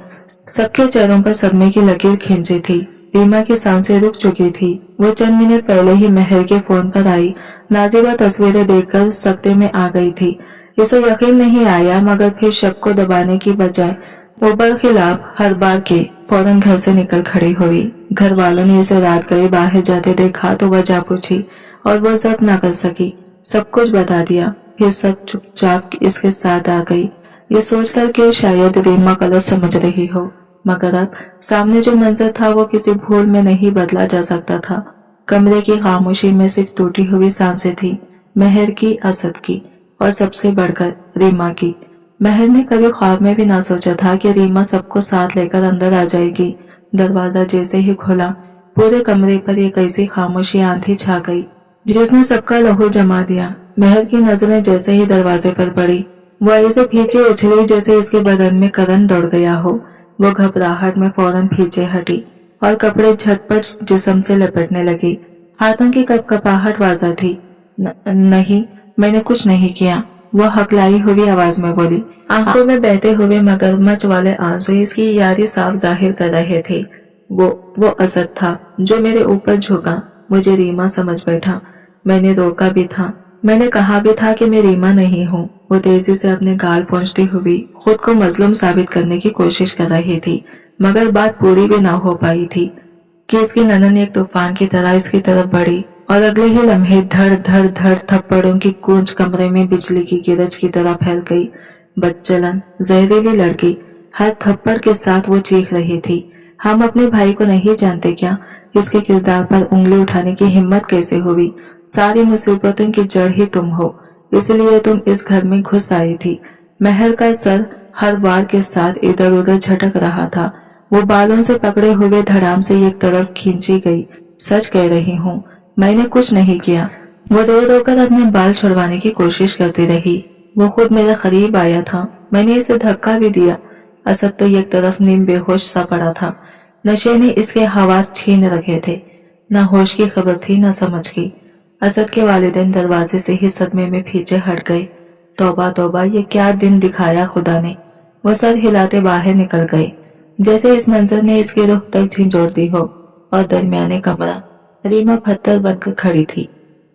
सबके चेहरों पर सदमे की लकीर खींची थी। रीमा की सांसें रुक चुकी थी। वो चंद मिनट पहले ही महर के फोन पर आई नाजिबा तस्वीरें देखकर सकते में आ गई थी। इसे यकीन नहीं आया, मगर फिर शक को दबाने की बजाय वो बरखिलाफ हर बार के फौरन घर से निकल खड़ी हुई। घर वालों ने इसे रात गए बाहर जाते देखा तो वजह पूछी और वो जब्त न कर सकी। सब कुछ बता दिया, फिर सब चुपचाप इसके साथ आ गई, ये सोचकर कि शायद रीमा गलत समझ रही हो। मगर अब सामने जो मंजर था वो किसी भूल में नहीं बदला जा सकता था। कमरे की खामोशी में सिर्फ टूटी हुई सांसें थी, महर की, असद की और सबसे बढ़कर रीमा की। महर ने कभी ख्वाब में भी ना सोचा था कि रीमा सबको साथ लेकर अंदर आ जाएगी। दरवाजा जैसे ही खुला पूरे कमरे पर एक ऐसी खामोशी आंधी छा गई जिसने सबका लहू जमा दिया। महर की नजरें जैसे ही दरवाजे पर पड़ी वो ऐसे पीछे उछली जैसे इसके बदन में करंट दौड़ गया हो। वो घबराहट में फौरन पीछे हटी और कपड़े झटपट जिस्म से लपेटने लगी। हाथों की कपकपाहट वाजा थी। नहीं, मैंने कुछ नहीं किया, वो हकलाई हुई आवाज में बोली। आंखों में बहते हुए मगरमच्छ वाले आंसू इसकी यारी साफ जाहिर कर रहे थे। वो असद था जो मेरे ऊपर झुका। मुझे रीमा समझ बैठा। मैंने रोका भी था, मैंने कहा भी था कि मैं रीमा नहीं हूँ। वो तेजी से अपने गाल पहुंचती हुई खुद को मजलूम साबित करने की कोशिश कर रही थी, मगर बात पूरी भी ना हो पाई थी कि इसकी ननन एक तूफान की तरह इसकी तरफ बढ़ी और अगले ही लम्हे धड़ धड़ धड़ थप्पड़ों की गूंज कमरे में बिजली की गिरज की तरह फैल गई। बदचलन, जहरीली लड़की। हर थप्पड़ के साथ वो चीख रही थी, हम अपने भाई को नहीं जानते क्या? इसके किरदार पर उंगली उठाने की हिम्मत कैसे हुई? सारी मुसीबतों की जड़ ही तुम हो, इसलिए तुम इस घर में घुस आई थी। महर का सर हर वार के साथ इधर उधर झटक रहा था। वो बालों से पकड़े हुए धड़ाम से एक तरफ खींची गई। सच कह रही हूँ, मैंने कुछ नहीं किया। वो रो रो कर अपने बाल छुड़वाने की कोशिश करती रही। वो खुद मेरे करीब आया था, मैंने इसे धक्का भी दिया। असद तो एक तरफ नीम बेहोश सा पड़ा था। नशे ने इसके हवास छीन रखे थे। न होश की खबर थी न समझ की। असद के वालिदैन दरवाजे से ही सदमे में पीछे हट गए। तौबा तौबा, ये क्या दिन दिखाया खुदा ने। वो सर हिलाते बाहर निकल गए जैसे इस मंजर ने इसकी रुख तक झिंझोड़ दी हो। और दरमियाने कमरा रीमा पत्थर बनकर खड़ी थी,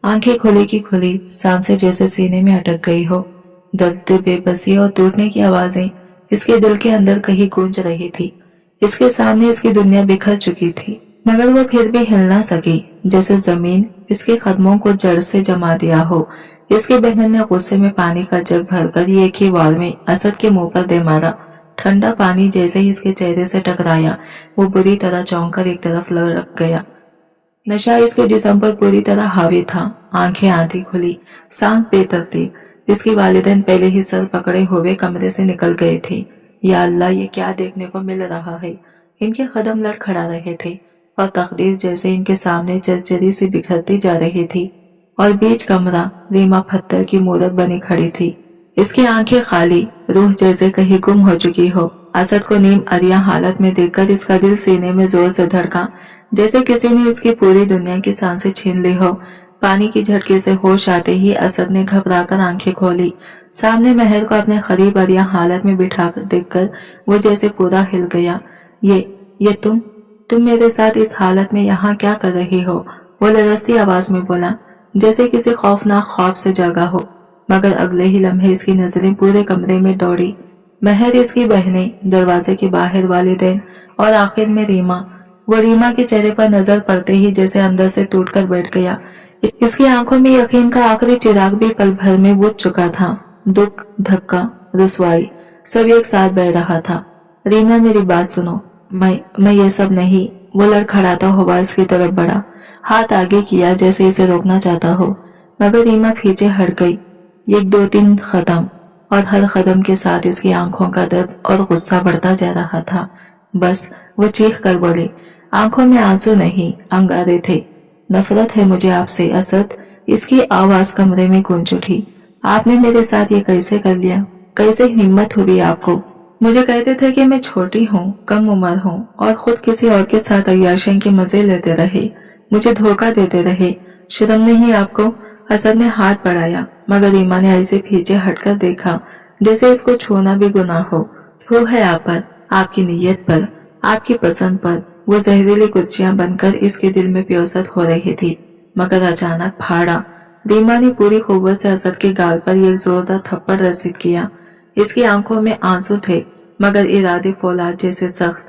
आंखें खुली की खुली, सांसें जैसे सीने में अटक गई हो। दर्द, बेबसी और टूटने की आवाजें इसके दिल के अंदर कहीं गूंज रही थी। इसके सामने इसकी दुनिया बिखर चुकी थी, मगर वो फिर भी हिल ना सकी, जैसे जमीन इसके कदमों को जड़ से जमा दिया हो। इसकी बहन ने गुस्से में पानी का जग भरकर एक ही वार में असद के मुंह पर दे मारा। ठंडा पानी जैसे ही इसके चेहरे से टकराया वो बुरी तरह चौंक कर एक तरफ लड़क गया। नशा इसके जिस्म पर पूरी तरह हावी था। आंखें आधी खुली, सांस बेतरतीब। इसकी वालिदैन पहले ही सर पकड़े हुए कमरे से निकल गए थे। या अल्लाह, ये क्या देखने को मिल रहा है? इनके कदम लड़खड़ा रहे थे और तकदीर जैसे इनके सामने जर्जरी से बिखरती जा रही थी। और बीच कमरा रीमा पत्थर की मूरत बनी खड़ी थी। इसकी आंखें खाली, रूह जैसे कहीं गुम हो चुकी हो। असद को नीम अरिया हालत में देखकर इसका दिल सीने में जोर से धड़का, जैसे किसी ने इसकी पूरी दुनिया की सांसें छीन ली हो। पानी की झटके से होश आते ही असद ने घबराकर आंखें खोली। सामने महर को अपने करीब अरिया हालत में बिठाकर देखकर वो जैसे पूरा हिल गया। ये तुम मेरे साथ इस हालत में यहाँ क्या कर रही हो? वो लरजती आवाज में बोला, जैसे किसी खौफनाक ख्वाब से जागा हो। मगर अगले ही लम्हे इसकी नजरें पूरे कमरे में दौड़ी। महर, इसकी बहनें, दरवाजे के बाहर वालिदैन और आखिर में रीमा। वो रीमा के चेहरे पर नजर पड़ते ही जैसे अंदर से टूटकर बैठ गया। इसकी आंखों में यकीन का आखिरी चिराग भी पल भर में बुझ चुका था। दुख, धक्का, रुसवाई सब एक साथ बह रहा था। रीमा, मेरी बात सुनो, मैं ये सब नहीं। वो लड़खड़ाता हुआ इसकी तरफ बढ़ा, हाथ आगे किया जैसे इसे रोकना चाहता हो, मगर रीमा पीछे हट गई। एक दो तीन कदम, और हर कदम के साथ इसकी आंखों का दर्द और गुस्सा बढ़ता जा रहा था। बस, वो चीख कर बोली। आंखों में आंसू नहीं, अंगारे थे। नफरत है मुझे आपसे असद। इसकी आवाज कमरे में गूंज उठी। आपने मेरे साथ ये कैसे कर लिया? कैसे हिम्मत हुई आपको? मुझे कहते थे कि मैं छोटी हूँ, कम उम्र हूँ और खुद किसी और के साथ अय्याशी के मजे लेते रहे, मुझे धोखा देते रहे। शर्म नहीं आपको? असद ने हाथ बढ़ाया, मगर रीमा ने ऐसे पीछे हटकर देखा जैसे इसको छूना भी गुनाह हो। वो है आप पर, आपकी नीयत पर, आपकी पसंद पर। वो जहरीली गुज्जियां बनकर इसके दिल में प्योसत हो रही थी, मगर अचानक फाड़ा। रीमा ने पूरी कुव्वत से असद के गाल पर एक जोरदार थप्पड़ रसीद किया। इसकी आंखों में आंसू थे, मगर इरादे फौलाद जैसे सख्त।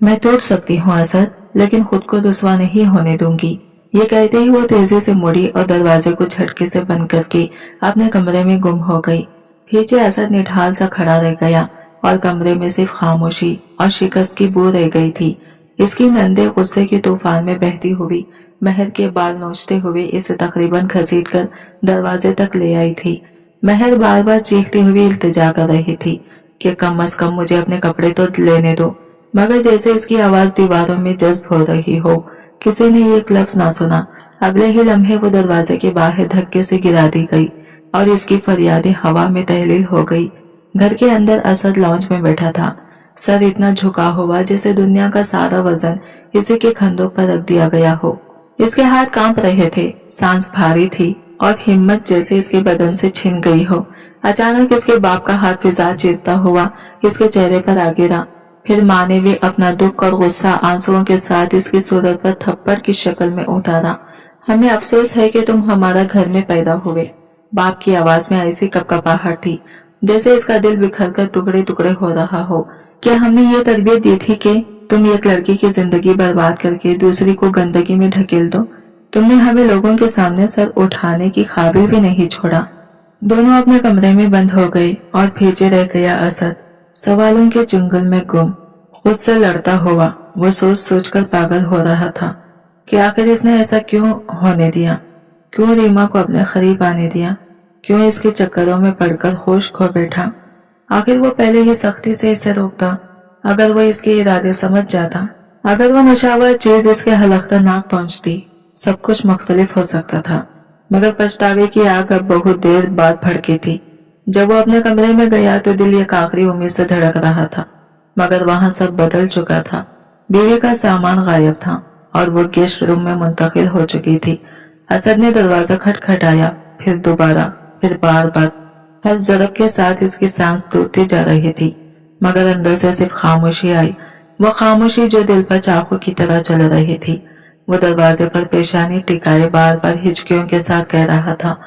मैं टूट सकती हूँ असद, लेकिन खुद को रुसवा नहीं होने दूंगी। ये कहते ही वो तेजी से मुड़ी और दरवाजे को झटके से बंद करके अपने कमरे में गुम हो गई। पीछे असद निढाल सा खड़ा रह गया। और कमरे में सिर्फ खामोशी और शिकस्त की बू रह गई थी। इसकी नंदे गुस्से के तूफान में बहती हुई महर के बाल नोचते हुए इसे तकरीबन घसीटकर दरवाजे तक ले आई थी। महर बार बार चीखती हुई इल्तिजा कर रही थी कि कम अज कम मुझे अपने कपड़े तो लेने दो, मगर जैसे इसकी आवाज दीवारों में जज्ब हो रही हो, किसी ने एक लफ्ज ना सुना। अगले ही लम्हे वो दरवाजे के बाहर धक्के से गिरा दी गई और इसकी फरियादें हवा में तहलील हो गई। घर के अंदर असद लॉन्च में बैठा था, सर इतना झुका हुआ जैसे दुनिया का सारा वजन इसी के कंधों पर रख दिया गया हो। इसके हाथ कांप रहे थे, सांस भारी थी और हिम्मत जैसे इसके बदन से छिन गई हो। अचानक इसके बाप का हाथ फिजा चीरता हुआ इसके चेहरे पर आ गिरा। फिर माँ ने भी अपना दुख और गुस्सा आंसुओं के साथ इसकी सूरत पर थप्पड़ की शक्ल में उतारा। हमें अफसोस है कि तुम हमारा घर में पैदा हुए। बाप की आवाज में ऐसी कपकपाहट थी जैसे इसका दिल बिखर कर टुकड़े टुकड़े हो रहा हो। क्या हमने ये तरबियत दी थी कि तुम एक लड़की की जिंदगी बर्बाद करके दूसरी को गंदगी में ढकेल दो? तुमने हमें लोगों के सामने सर उठाने की काबिल भी नहीं छोड़ा। दोनों अपने कमरे में बंद हो गए और पीछे रह गया असद, सवालों के जंगल में गुम। खुद से लड़ता हुआ वो सोच सोच कर पागल हो रहा था कि आखिर इसने ऐसा क्यों होने दिया, क्यों रीमा को अपने करीब आने दिया, क्यों इसके चक्करों में पड़कर होश खो बैठा। आखिर वो पहले ही सख्ती से इसे रोकता, अगर वो इसके इरादे समझ जाता, अगर वो मुशावर चीज इसके हलक तक ना पहुंचती, सब कुछ मुख्तलिफ हो सकता था। मगर पछतावे की आग अब बहुत देर बाद भड़की थी। जब वो अपने कमरे में गया तो दिल एक आखिरी उम्मीद से धड़क रहा था, मगर वहां सब बदल चुका था। बीवी का सामान गायब था और वो गेस्ट रूम में मुंतकिल हो चुकी थी। असद ने दरवाजा खटखटाया, फिर दोबारा, फिर बार बार। हर ज़रब के साथ इसकी सांस टूटती जा रही थी, मगर अंदर से सिर्फ खामोशी आई, वो खामोशी जो दिल पर चाकू की तरह चल रही थी। वो दरवाजे पर पेशानी टिकाए बार बार हिचकियों के साथ कह रहा था,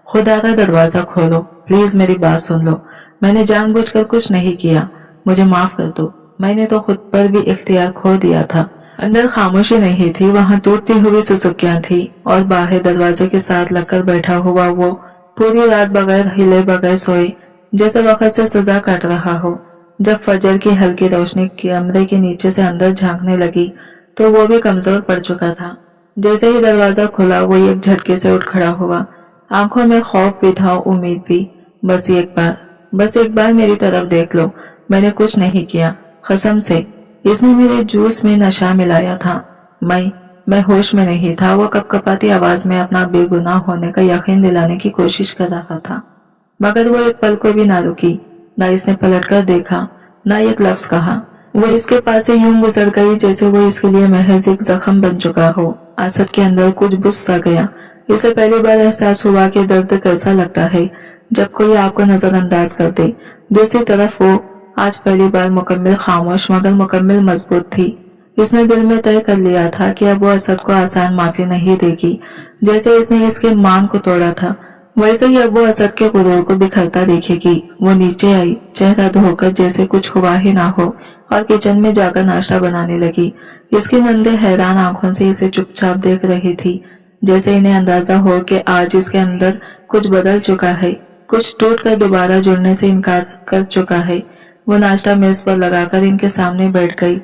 खुदा का दरवाजा खोलो, प्लीज मेरी बात सुन लो। मैंने जानबूझकर कुछ नहीं किया, मुझे माफ कर दो। मैंने तो खुद पर भी इख्तियार खो दिया था। अंदर खामोशी नहीं थी, वहां टूटती हुई सुसुकियां थी और बाहर दरवाजे के साथ लगकर बैठा हुआ वो पूरी रात बगैर हिले बगैर सोए, जैसे वक्त से सजा काट रहा हो। जब फजर की हल्की रोशनी कमरे के नीचे से अंदर झांकने लगी तो वो भी कमजोर पड़ चुका था। जैसे ही दरवाजा खुला वो एक झटके से उठ खड़ा हुआ, आंखों में खौफ भी था, उम्मीद भी। बस एक बार मेरी तरफ देख लो, मैंने कुछ नहीं किया, कसम से। इसने मेरे जूस में नशा मिलाया था, मैं होश में नहीं था। वो कपकपाती आवाज में अपना बेगुनाह होने का यकीन दिलाने की कोशिश कर रहा था, मगर वो एक पल को भी ना रुकी, ना इसने पलटकर देखा, ना एक लफ्ज कहा। वो इसके पास से यूं गुजर गई जैसे वो इसके लिए महज एक जख्म बन चुका हो। असद के अंदर कुछ बुझ सा गया। इसे पहली बार एहसास हुआ कि दर्द कैसा लगता है जब कोई आपको नजरअंदाज कर दे। दूसरी तरफ वो आज पहली बार मुकम्मल खामोश मगर मुकम्मल मजबूत थी। इसने दिल में तय कर लिया था कि अब वो असद को आसान माफी नहीं देगी। जैसे इसने इसके मान को तोड़ा था, वैसे ही अब वो असद के गुरूर को बिखरता देखेगी। वो नीचे आई, चेहरा धोकर जैसे कुछ हुआ ही ना हो, और किचन में जाकर नाश्ता बनाने लगी। इसकी नंदे हैरान आंखों से इसे चुपचाप देख रही थी, जैसे इन्हें अंदाजा हो कि आज इसके अंदर कुछ बदल चुका है, कुछ टूट कर दोबारा जुड़ने से इनकार कर चुका है। वो नाश्ता मेज पर लगाकर इनके सामने बैठ गई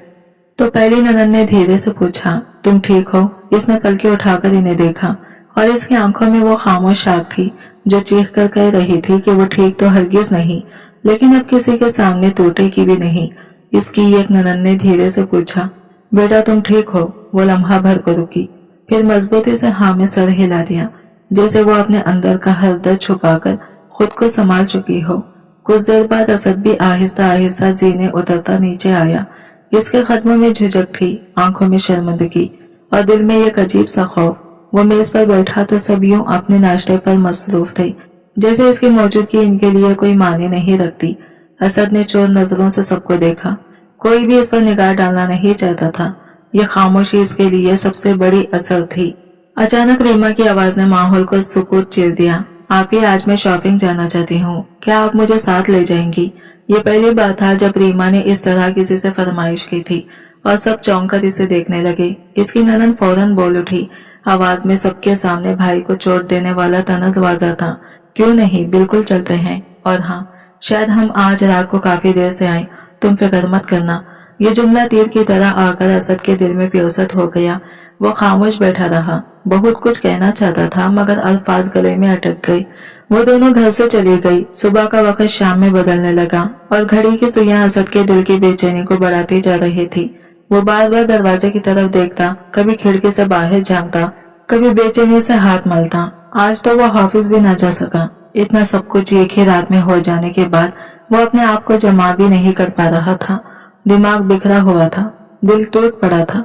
तो पहली ननद ने धीरे से पूछा, तुम ठीक हो? इसने पलके उठाकर इन्हें देखा और इसकी आंखों में वो खामोश आग थी जो चीख कर कह रही थी कि वो ठीक तो हरगिज नहीं, लेकिन अब किसी के सामने टूटेगी भी नहीं। इसकी एक ननद ने धीरे से पूछा, बेटा तुम ठीक हो? वो लम्हा भर को रुकी, फिर मजबूती से हाँ में सर हिला दिया, जैसे वो अपने अंदर का हर दर्द छुपाकर खुद को संभाल चुकी हो। कुछ देर बाद असद भी आहिस्ता आहिस्ता जीने उतरता नीचे आया। इसके कदमों में झिझक थी, आंखों में शर्मिंदगी और दिल में एक अजीब सा खौफ। वो मेज पर बैठा तो सब यूं अपने नाश्ते पर मसरूफ थे, जैसे इसकी मौजूदगी इनके लिए कोई मायने नहीं रखती। असद ने चोर नजरों से सबको देखा, कोई भी इस पर निगाह डालना नहीं चाहता था। यह खामोशी इसके लिए सबसे बड़ी असर थी। अचानक रीमा की आवाज ने माहौल को सुकूत चीर दिया। आप ही, आज मैं शॉपिंग जाना चाहती हूँ, क्या आप मुझे साथ ले जाएंगी? ये पहली बार था जब रीमा ने इस तरह किसी से फरमाइश की थी और सब चौंक कर इसे देखने लगे। इसकी ननद फौरन बोल उठी, आवाज में सबके सामने भाई को चोट देने वाला तनज़ वाज़ा था, क्यों नहीं, बिल्कुल चलते हैं। और हाँ, शायद हम आज रात को काफी देर से आए, तुम फिक्र मत करना। ये जुमला तीर की तरह आकर असद के दिल में प्योसत हो गया। वो खामोश बैठा रहा। बहुत कुछ कहना चाहता था मगर अल्फाज गले में अटक गई। वो दोनों घर से चली गई। सुबह का वक्त शाम में बदलने लगा और घड़ी की सुइयां असद के दिल की बेचैनी को बढ़ाती जा रही थी। वो बार बार दरवाजे की तरफ देखता, कभी खिड़की से बाहर झांकता, कभी बेचैनी से हाथ मलता। आज तो वो ऑफिस भी न जा सका। इतना सब कुछ एक ही रात में हो जाने के बाद वो अपने आप को जमा भी नहीं कर पा रहा था। दिमाग बिखरा हुआ था, दिल टूट पड़ा था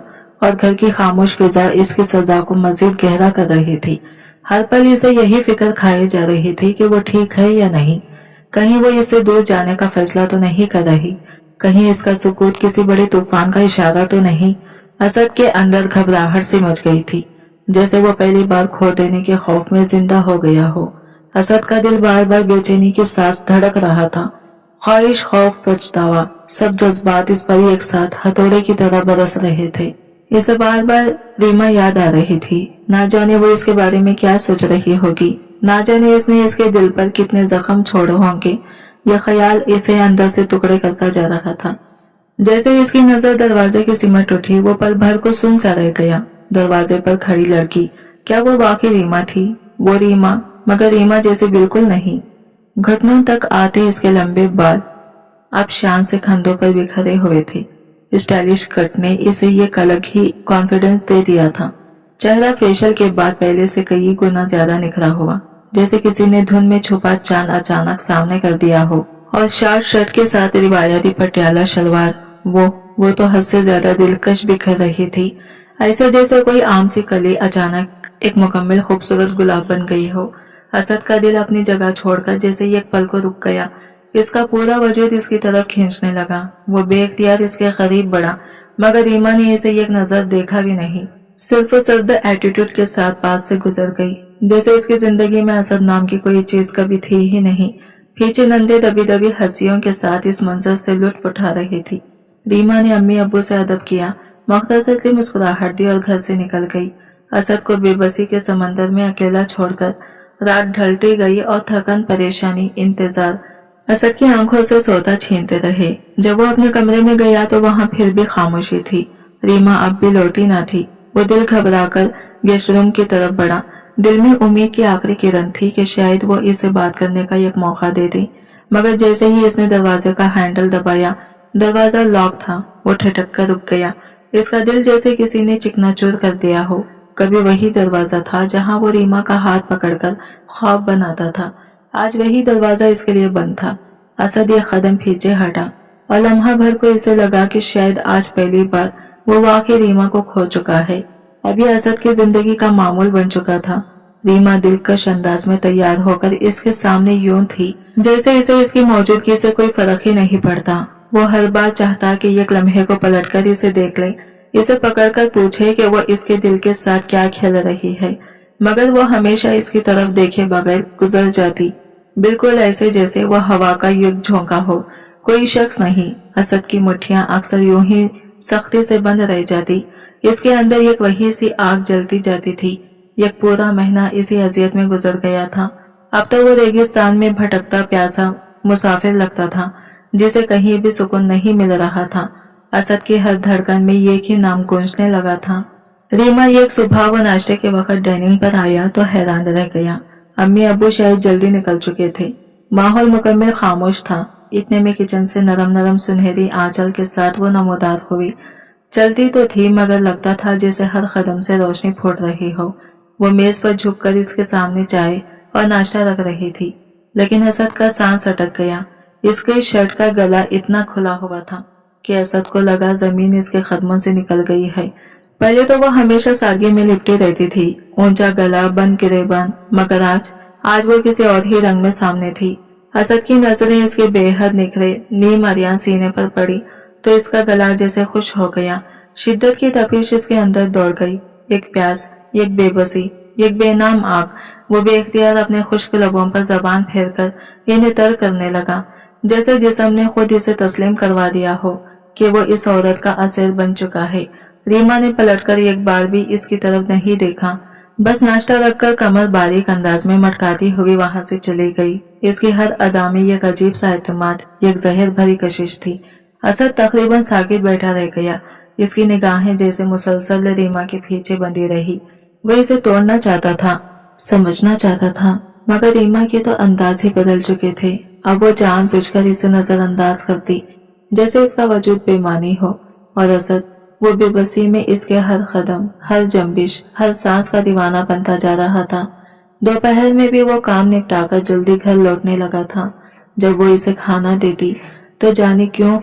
और घर की खामोश फिजा इसकी सजा को मजीद गहरा कर रही थी। हर पल इसे यही फिक्र खाई जा रही थी कि वो ठीक है या नहीं, कहीं वो इससे दूर जाने का फैसला तो नहीं कर रही, कहीं इसका सुकूत किसी बड़े तूफान का इशारा तो नहीं। असद के अंदर घबराहट सी मच गई थी, जैसे वो पहली बार खो देने के खौफ में जिंदा हो गया हो। असद का दिल बार बार बेचैनी के साथ धड़क रहा था। ख्वाहिश, खौफ, पछतावा, सब जज्बात इस पर एक साथ हथौड़े की तरह बरस रहे थे। इसे बार बार रीमा याद आ रही थी। ना जाने वो इसके बारे में क्या सोच रही होगी, ना जाने इसने इसके दिल पर कितने जख्म छोड़े होंगे। यह ख्याल इसे अंदर से टुकड़े करता जा रहा था। जैसे इसकी नजर दरवाजे की सिमट उठी, वो पल भर को सुन सा रह गया। दरवाजे पर खड़ी लड़की, क्या वो वाकई रीमा थी? वो रीमा, मगर रीमा जैसे बिल्कुल नहीं। घुटनों तक आते इसके लंबे बाल अब शान से कंधों पर बिखरे हुए थे। स्टाइलिश कट ने इसे ये अलग ही कॉन्फिडेंस दे दिया था। चेहरा फेशियल के बाद पहले से कई गुना ज्यादा निखरा हुआ, जैसे किसी ने धुन में छुपा चांद अचानक सामने कर दिया हो। और शार्ट शर्ट के साथ रिवायती पटियाला शलवार, वो तो हद से ज्यादा दिलकश बिखर रही थी। ऐसे जैसे कोई आम सी कली अचानक एक मुकम्मल खूबसूरत गुलाब बन गई हो। असद का दिल अपनी जगह छोड़कर जैसे एक पल को रुक गया। इसका पूरा वजूद इसकी तरफ खींचने लगा। वो बेख्तियार इसके करीब बढ़ा, मगर रीमा ने इसे एक नजर देखा भी नहीं। सिर्फ सर्द एटीट्यूड के साथ पास से गुजर गई, जैसे इसकी जिंदगी में असद नाम की कोई चीज कभी थी ही नहीं। पीछे नंदे दबी दबी हंसियों के साथ इस मंजर से लुत्फ उठा रही थी। रीमा ने अम्मी अब्बू से अदब किया, मुख्तसर सी मुस्कुराहट दी और घर से निकल गई। असद को बेबसी के समंदर में अकेला छोड़कर रात ढलती गई और थकन, परेशानी, इंतजार असद की आंखों से सोता छीनते रहे। जब वो अपने कमरे में गया तो वहां फिर भी खामोशी थी। रीमा अब भी लौटी न थी। वो दिल घबराकर गेस्ट रूम की तरफ बढ़ा। दिल में उम्मीद की आखिरी किरण थी कि शायद वो इसे बात करने का एक मौका दे दे, मगर जैसे ही इसने दरवाजे का हैंडल दबाया, दरवाजा लॉक था। वो ठिठक कर रुक गया। इसका दिल जैसे किसी ने चिकनाचूर कर दिया हो। कभी वही दरवाजा था जहां वो रीमा का हाथ पकड़कर ख्वाब बनाता था, आज वही दरवाजा इसके लिए बंद था। असद एक कदम पीछे हटा और लम्हा भर को इसे लगा कि शायद आज पहली बार वो वाकई रीमा को खो चुका है। अभी असद की जिंदगी का मामूल बन चुका था। रीमा दिलकश अंदाज में तैयार होकर इसके सामने यूं थी जैसे इसे इसकी मौजूदगी से कोई फर्क ही नहीं पड़ता। वो हर बार चाहता कि एक लम्हे को पलटकर इसे देख ले, इसे पकड़कर पूछे कि वो इसके दिल के साथ क्या खेल रही है, मगर वो हमेशा इसकी तरफ देखे बगैर गुजर जाती, बिल्कुल ऐसे जैसे वह हवा का युग झोंका हो, कोई शख्स नहीं। असद की मुट्ठियां अक्सर यूं ही सख्ती से बंद रह जाती। इसके अंदर एक वही सी आग जलती जाती थी। एक पूरा महीना इसी अजियत में गुजर गया था। अब तो वो रेगिस्तान में भटकता प्यासा मुसाफिर लगता था, जिसे कहीं भी सुकून नहीं मिल रहा था। असद की हर धड़कन में एक ही नाम गूंजने लगा था। रीमा एक सुबह वो नाश्ते के वक्त डाइनिंग पर आया तो हैरान रह गया। अम्मी अब्बू शायद जल्दी निकल चुके थे। माहौल मुकम्मल खामोश था। इतने में किचन से नरम नरम सुनहरी आंचल के साथ वो नमोदार हुई। चलती तो थी मगर लगता था जैसे हर कदम से रोशनी फूट रही हो। वो मेज पर झुककर इसके सामने चाय और नाश्ता रख रही थी, लेकिन असद का सांस अटक गया। इसके शर्ट का गला इतना खुला हुआ था कि असद को लगा जमीन इसके कदमों से निकल गई है। पहले तो वह हमेशा सादगी में लिपटी रहती थी, ऊंचा गला, बंद गिरेबान, मगर आज वो किसी और ही रंग में सामने थी। असद की नजरें इसके बेहद निखरे नीम अरियां सीने पर पड़ी तो इसका गला जैसे खुश हो गया। शिद्दत की तपिश इसके अंदर दौड़ गई, एक प्यास, एक बेबसी, एक बेनाम आग। वो बेख्तियार अपने खुश्क लबों पर जबान फेरकर इन्हें तर करने लगा, जैसे जिस्म ने खुद इसे तस्लीम करवा दिया हो कि वो इस औरत का असीर बन चुका है। रीमा ने पलटकर एक बार भी इसकी तरफ नहीं देखा। बस नाश्ता रखकर कमर बारीक अंदाज में मटकाती हुई वहां से चली गई। इसकी हर अदा में एक अजीब सा एतमाद, एक जहर भरी कशिश थी। असद तकरीबन साकित बैठा रह गया। इसकी निगाहें जैसे मुसलसल रीमा के पीछे बंधी रही। वह इसे तोड़ना चाहता था, समझना चाहता था, मगर रीमा के तो अंदाज ही बदल चुके थे। अब वो जानबूझकर इसे नजरअंदाज करती, जैसे इसका वजूद बेमानी हो। और असद, वो बेबसी में इसके हर कदम, हर जंबिश, हर सांस का दीवाना बनता जा रहा था। दोपहर में भी वो काम निपटाकर जल्दी घर लौटने लगा था। जब वो इसे खाना देती तो जाने क्यों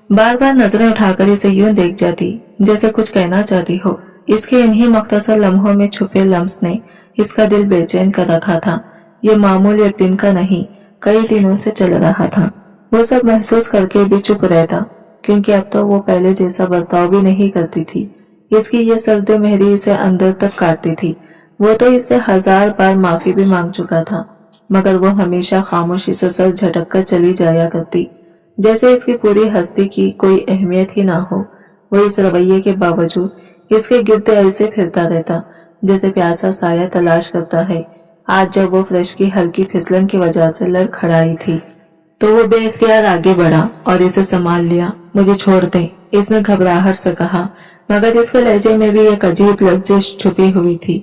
बार बार नजरें उठाकर इसे यूं देख जाती, जैसे कुछ कहना चाहती हो। इसके इन्हीं मुख्तसर लम्हों में छुपे लम्स ने इसका दिल बेचैन कर रखा था। ये मामूल एक दिन का नहीं, कई दिनों से चल रहा था। वो सब महसूस करके भी चुप रहता, क्योंकि अब तो वो पहले जैसा बर्ताव भी नहीं करती थी। इसकी ये सर्द मेहरी इसे अंदर तक काटती थी। वो तो इससे 1000 बार माफी भी मांग चुका था, मगर वो हमेशा खामोशी से सर झटक कर चली जाया करती, जैसे इसकी पूरी हस्ती की कोई अहमियत ही ना हो। वो इस रवैये के बावजूद इसके गिर्द ऐसे फिरता रहता, जैसे प्यासा साया तलाश करता है। आज जब वो फ्रेश की हल्की फिसलन की वजह से लड़खड़ाई थी, तो वो बेख्तियार आगे बढ़ा और इसे संभाल लिया। मुझे छोड़ दे, इसने घबराहट से कहा, मगर इसके लहजे में भी एक अजीब लज्जिश छुपी हुई थी।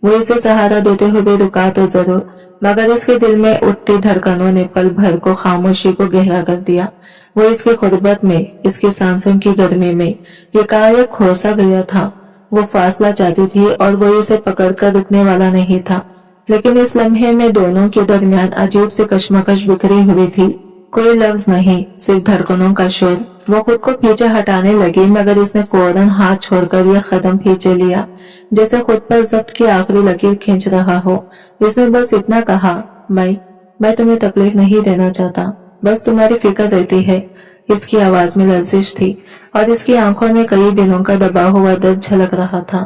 वो इसे सहारा देते हुए रुका तो जरूर, मगर इसके दिल में उठती धड़कनों ने पल भर को खामोशी को गहरा कर दिया। वो इसकी खुरबत में, इसकी सांसों की गर्मी में एकाएक खोसा गया था। वो फासला चाहती थी और वो इसे पकड़कर रुकने वाला नहीं था, लेकिन इस लम्हे में दोनों के दरमियान अजीब सी कश्मकश बिखरी हुई थी। कोई लफ्ज नहीं, सिर्फ धड़कनों का शोर। वो खुद को पीछे हटाने लगी, मगर इसने फौरन हाथ छोड़कर यह कदम पीछे लिया, जैसे खुद पर जब्त की आखिरी लकीर खींच रहा हो। इसने बस इतना कहा, मैं तुम्हें तकलीफ नहीं देना चाहता, बस तुम्हारी फिक्र रहती है। इसकी आवाज में लर्जिश थी और इसकी आंखों में कई दिनों का दबा हुआ दर्द झलक रहा था।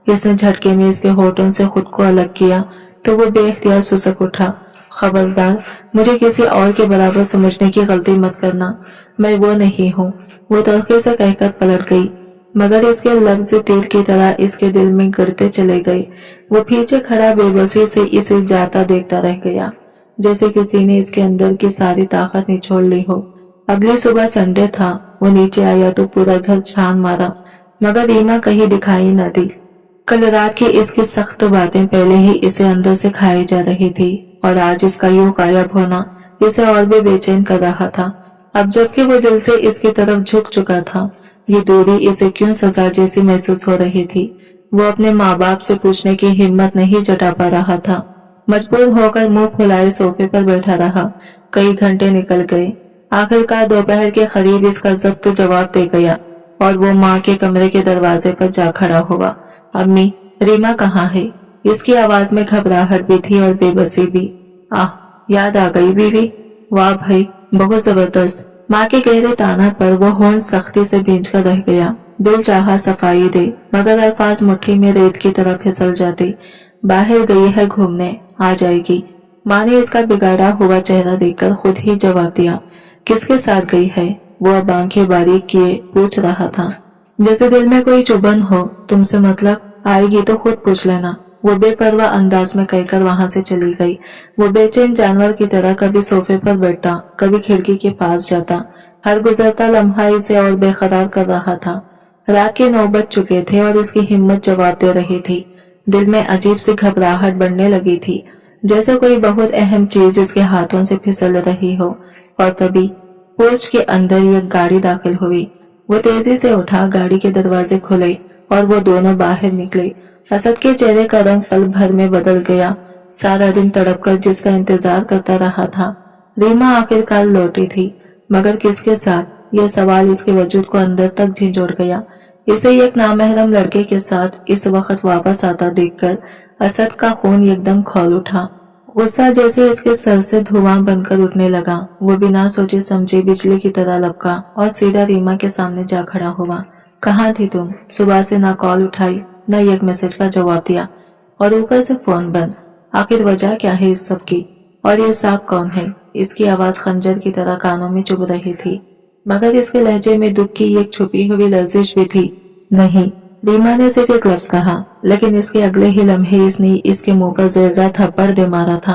इसने झटके में इसके होठों से खुद को अलग किया तो वो बेख्तियार सुसक उठा। खबरदार, मुझे किसी और के बराबर समझने की गलती मत करना, मैं वो नहीं हूँ, वो तलखे से कहकर पलट गई, मगर इसके लफ्ज तीर की तरह इसके दिल में गिरते चले गए। वो पीछे खड़ा बेबसी से इसे जाता देखता रह गया, जैसे किसी ने इसके अंदर की सारी ताकत निचोड़ ली हो। अगली सुबह संडे था। वो नीचे आया तो पूरा घर छान मारा, मगर रीमा कहीं दिखाई न दी। कल रात की इसकी सख्त बातें पहले ही इसे अंदर से खाई जा रही थी, और आज इसका यूं गायब होना इसे और भी बेचैन कर रहा था। अब जबकि वो दिल से इसकी तरफ झुक चुका था, ये दूरी इसे क्यों सजा जैसी महसूस हो रही थी। वो अपने माँ बाप से पूछने की हिम्मत नहीं जुटा पा रहा था। मजबूर होकर मुंह फुलाए सोफे पर बैठा रहा। कई घंटे निकल गए। आखिरकार दोपहर के करीब इसका जब्त जवाब दे गया और वो माँ के कमरे के दरवाजे पर जा खड़ा हुआ। अम्मी, रीमा कहाँ है? इसकी आवाज में घबराहट भी थी और बेबसी भी। आह, याद आ गई बीवी? वाह भाई, बहुत जबरदस्त। माँ के गहरे ताना पर वो होंठ सख्ती से भींच कर रह गया। दिल चाहा सफाई दे, मगर अल्फाज मुट्ठी में रेत की तरह फिसल जाते। बाहर गई है घूमने, आ जाएगी। माँ ने इसका बिगाड़ा हुआ चेहरा देखकर खुद ही जवाब दिया। किसके साथ गई है? वो अब आंखें बारीक किए पूछ रहा था, जैसे दिल में कोई चुभन हो। तुमसे मतलब? आएगी तो खुद पूछ लेना, वो बेपरवाह अंदाज में कहकर वहां से चली गई। वो बेचैन जानवर की तरह कभी सोफे पर बैठता, कभी खिड़की के पास जाता। हर गुजरता लम्हा इसे और बेकरार कर रहा था। रात के 9 बज चुके थे और इसकी हिम्मत जवाब दे रही थी। दिल में अजीब सी घबराहट बढ़ने लगी थी, जैसे कोई बहुत अहम चीज इसके हाथों से फिसल रही हो। और तभी पोर्च के अंदर एक गाड़ी दाखिल हुई। वो तेजी से उठा, गाड़ी के दरवाजे खुले और वो दोनों बाहर निकले। असद के चेहरे का रंग पल भर में बदल गया। सारा दिन तड़पकर जिसका इंतजार करता रहा था, रीमा आखिरकार लौटी थी, मगर किसके साथ? यह सवाल इसके वजूद को अंदर तक झिंझोड़ गया। इसे एक नामहरम लड़के के साथ इस वक्त वापस आता देखकर असद का खून एकदम खौल उठा। गुस्सा जैसे इसके सर से धुआं बनकर उठने लगा। वो बिना सोचे समझे बिजली की तरह लपका और सीधा रीमा के सामने जा खड़ा हुआ। कहाँ थी तुम? सुबह से ना कॉल उठाई, न एक मैसेज का जवाब दिया, और ऊपर से फोन बंद। आखिर वजह क्या है इस सब की? और ये साहब कौन है? इसकी आवाज खंजर की तरह कानों में चुभ रही थी, मगर इसके लहजे में दुख की एक छुपी हुई लर्जिश भी थी। नहीं, रीमा ने सिर्फ एक लफ्ज कहा, लेकिन इसके अगले ही लम्हे इसने इसके मुंह पर जोरदार थप्पड़ दे मारा था।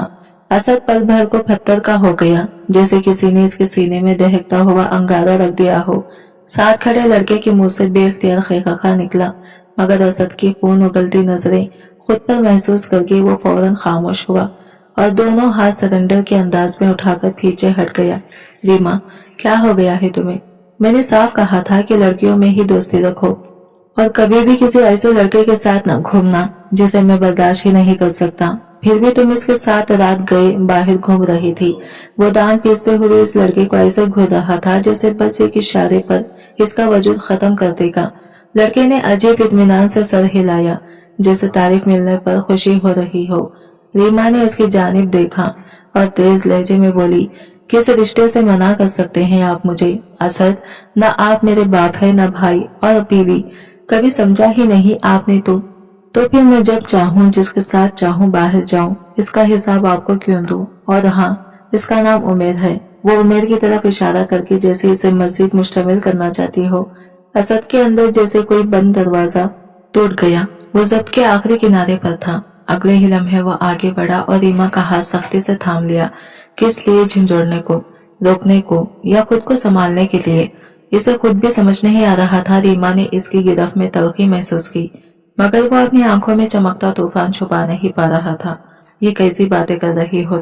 असद पल भर को पत्थर का हो गया, जैसे किसी ने इसके सीने में दहकता हुआ अंगारा रख दिया हो। साथ खड़े लड़के के मुंह से बेख्तियार खैखा निकला, मगर असद की खून उगलती नजरें खुद पर महसूस करके वो फौरन खामोश हुआ और दोनों हाथ सरेंडर के अंदाज में उठाकर पीछे हट गया। रीमा, क्या हो गया है तुम्हें? मैंने साफ कहा था कि लड़कियों में ही दोस्ती रखो और कभी भी किसी ऐसे लड़के के साथ न घूमना जिसे मैं बर्दाश्त ही नहीं कर सकता। फिर भी तुम इसके साथ रात गए बाहर घूम रही थी। वो दांत पीसते हुए इस लड़के को ऐसे घूर रहा था जैसे बस एक इशारे पर इसका वजूद खत्म कर देगा। लड़के ने अजीब इत्मीनान से सर हिलाया, जैसे तारीफ मिलने पर खुशी हो रही हो। रीमा ने इसकी जानिब देखा और तेज लहजे में बोली, किस रिश्ते से मना कर सकते हैं आप मुझे? असद, न आप मेरे बाप है न भाई और बीवी, कभी समझा ही नहीं आपने तो फिर मैं जब चाहूँ जिसके साथ चाहूँ बाहर जाऊं, इसका हिसाब आपको क्यों दूं? और हाँ, इसका नाम उमेर है। वो उमेर की तरफ इशारा करके जैसे इसे मजीद मुश्तमिल करना चाहती हो। असद के अंदर जैसे कोई बंद दरवाजा टूट गया। वो जब्त के आखिरी किनारे पर था। अगले ही लम्हे वो आगे बढ़ा और रीमा का हाथ सख्ती से थाम लिया। किस लिए? झंझोड़ने को, रोकने को, या खुद को संभालने के लिए? इसे खुद भी समझ नहीं आ रहा था। रीमा ने इसकी गिरफ्त में तलखी महसूस की, मगर वो अपनी आंखों में चमकता तूफान छुपा नहीं पा रहा था। ये कैसी बातें कर रही हो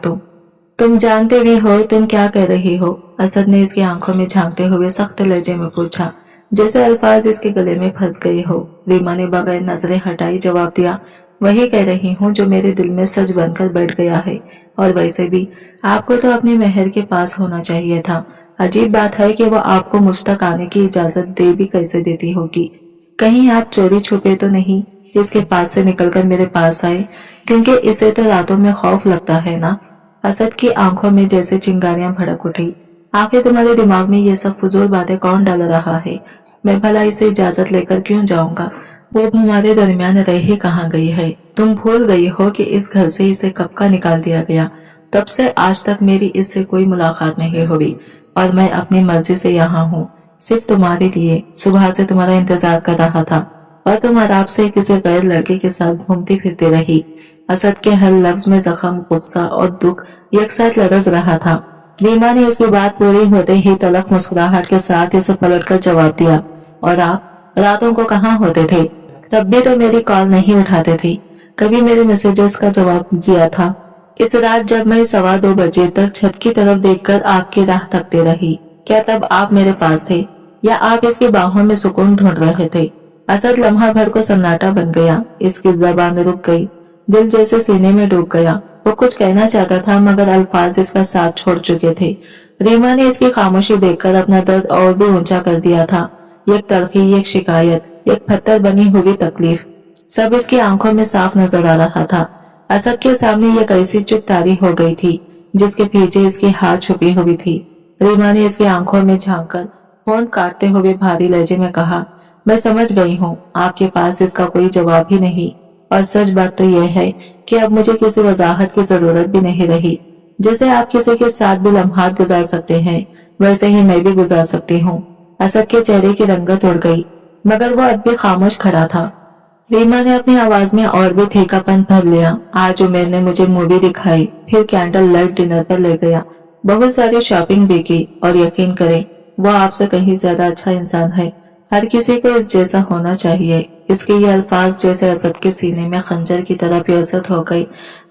तुम जानते भी हो तुम क्या कह रही हो? असद ने इसकी आंखों में झांकते हुए सख्त लहजे में पूछा, जैसे अल्फाज इसके गले में फंस गए हो। रीमा ने बगैर नजरें हटाई जवाब दिया, वही कह रही हूँ जो मेरे दिल में सच बनकर बैठ गया है। और वैसे भी आपको तो अपने मेहर के पास होना चाहिए था। अजीब बात है कि वो आपको मुझ तक आने की इजाजत दे भी कैसे देती होगी? कहीं आप चोरी छुपे तो नहीं इसके पास से निकलकर मेरे पास आए? क्योंकि इसे तो रातों में खौफ लगता है ना। असद की आंखों में जैसे चिंगारियां भड़क उठी। आखिर तुम्हारे दिमाग में ये सब फजूल बातें कौन डाल रहा है? मैं भला इसे इजाजत लेकर क्यों जाऊंगा? वो हमारे दरमियान रह ही कहाँ गई है? तुम भूल गई हो कि इस घर से इसे कब का निकाल दिया गया। तब से आज तक मेरी इससे कोई मुलाकात नहीं हुई और मैं अपनी मर्जी से यहाँ हूँ, सिर्फ तुम्हारे लिए। सुबह से तुम्हारा इंतजार कर रहा था और तुम आराम से किसी गैर लड़के के साथ घूमती फिरती रही। असद के हर लफ्ज में जख्म, गुस्सा और दुख एक साथ लरज रहा था। रीमा ने इसकी बात पूरी होते ही तलख मुस्कुराहट के साथ इसे पलटकर जवाब दिया, और आप रातों को कहाँ होते थे? तब भी तो मेरी कॉल नहीं उठाते थे, कभी मेरे मैसेजेस का जवाब दिया था। इस रात जब मैं 2:15 बजे तक छत की तरफ देखकर आपकी राह तकती रही, क्या तब आप मेरे पास थे या आप इसकी बाहों में सुकून ढूंढ रहे थे? असद लम्हा भर को सन्नाटा बन गया। इसकी ज़बान रुक गई, दिल जैसे सीने में डूब गया। वो कुछ कहना चाहता था मगर अल्फाज इसका साथ छोड़ चुके थे। रीमा ने इसकी खामोशी देखकर अपना दर्द और भी ऊंचा कर दिया था। एक तड़की, एक शिकायत, एक पत्थर बनी हुई तकलीफ, सब इसकी आंखों में साफ नजर आ रहा था। असद के सामने एक ऐसी चुप तारी हो गई थी जिसके पीछे इसकी हाथ छुपी हुई थी। रीमा ने इसकी आंखों में झांककर फोन काटते हुए भारी लहजे में कहा, मैं समझ गई हूँ आपके पास इसका कोई जवाब ही नहीं, और सच बात तो यह है कि अब मुझे किसी वजाहत की जरूरत भी नहीं रही। जैसे आप किसी के साथ भी लम्हात गुजार सकते हैं, वैसे ही मैं भी गुजार सकती हूँ। असद के चेहरे की रंगत उड़ गई, मगर वो अब भी खामोश खड़ा था। रीमा ने अपनी आवाज में और भी ठीकापन भर लिया। आज उमेर ने मुझे मूवी दिखाई, फिर कैंडल लाइट डिनर पर ले गया, बहुत सारी शॉपिंग भी की, और यकीन करें वो आपसे कहीं ज्यादा अच्छा इंसान है। हर किसी को इस जैसा होना चाहिए। इसके ये अल्फाज जैसे असद के सीने में खंजर की तरह प्योसत हो गई।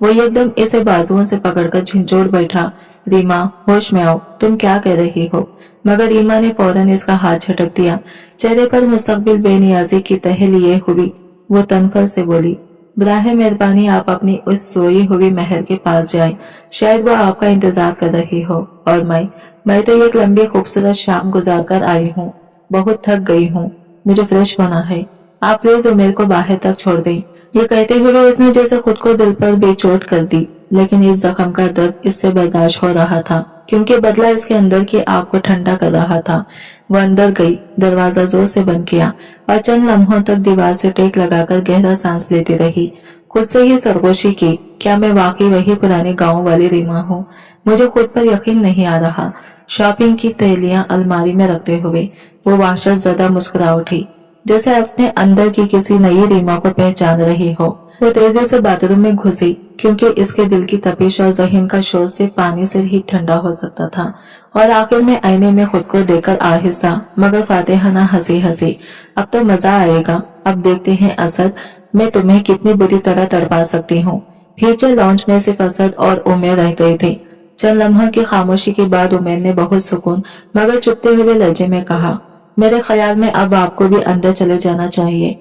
वो एकदम इसे बाजुओं से पकड़कर झिंझोड़ बैठा। रीमा, होश में आओ, तुम क्या कह रही हो? मगर रीमा ने फौरन इसका हाथ झटक दिया। चेहरे पर मुस्तकबिल बेनियाजी की तह लिए हुई वो तनफर से बोली, बराहे मेहरबानी आप अपनी उस सोई हुई महर के पास जाएं, शायद वो आपका इंतजार कर रही हो। और मैं तो एक लंबी खूबसूरत शाम गुजार कर आई हूँ, बहुत थक गई हूँ, मुझे फ्रेश होना है। आप प्लीज उमेर को बाहर तक छोड़ दें। ये कहते हुए इसने जैसे खुद को दिल पर बेचोट कर दी, लेकिन इस जख्म का दर्द इससे बर्दाश्त हो रहा था, क्योंकि बदला इसके अंदर की आग को ठंडा कर रहा था। वो अंदर गई, दरवाजा जोर से बंद किया और चंद लम्हों तक दीवार से टेक लगाकर गहरा सांस लेती रही। खुद से ही सरगोशी की, क्या मैं वाकई वही पुरानी गाँव वाली रीमा हूँ? मुझे खुद पर यकीन नहीं आ रहा। शॉपिंग की थैलियां अलमारी में रखते हुए वो वहशत ज़दा मुस्कुरा उठी। جیسے اپنے اندر کی کسی نئی ریما کو پہچان رہی ہو۔ وہ تیزی سے باتھ روم میں گھسی کیونکہ اس کے دل کی تپش اور ذہن کا شور سے پانی سے ہی ٹھنڈا ہو سکتا تھا، اور آخر میں آئینے میں خود کو دیکھ کر آہستہ مگر فاتحانہ ہنسی اب تو مزہ آئے گا، اب دیکھتے ہیں اسد میں تمہیں کتنی بری طرح تڑپا سکتی ہوں۔ پیچھے لانچ میں صرف اسد اور عمیر رہ گئی تھی۔ چند لمحہ کی خاموشی کے بعد عمیر نے بہت سکون مگر چپتے ہوئے لہجے میں کہا، میرے خیال میں اب آپ کو بھی اندر چلے جانا چاہیے،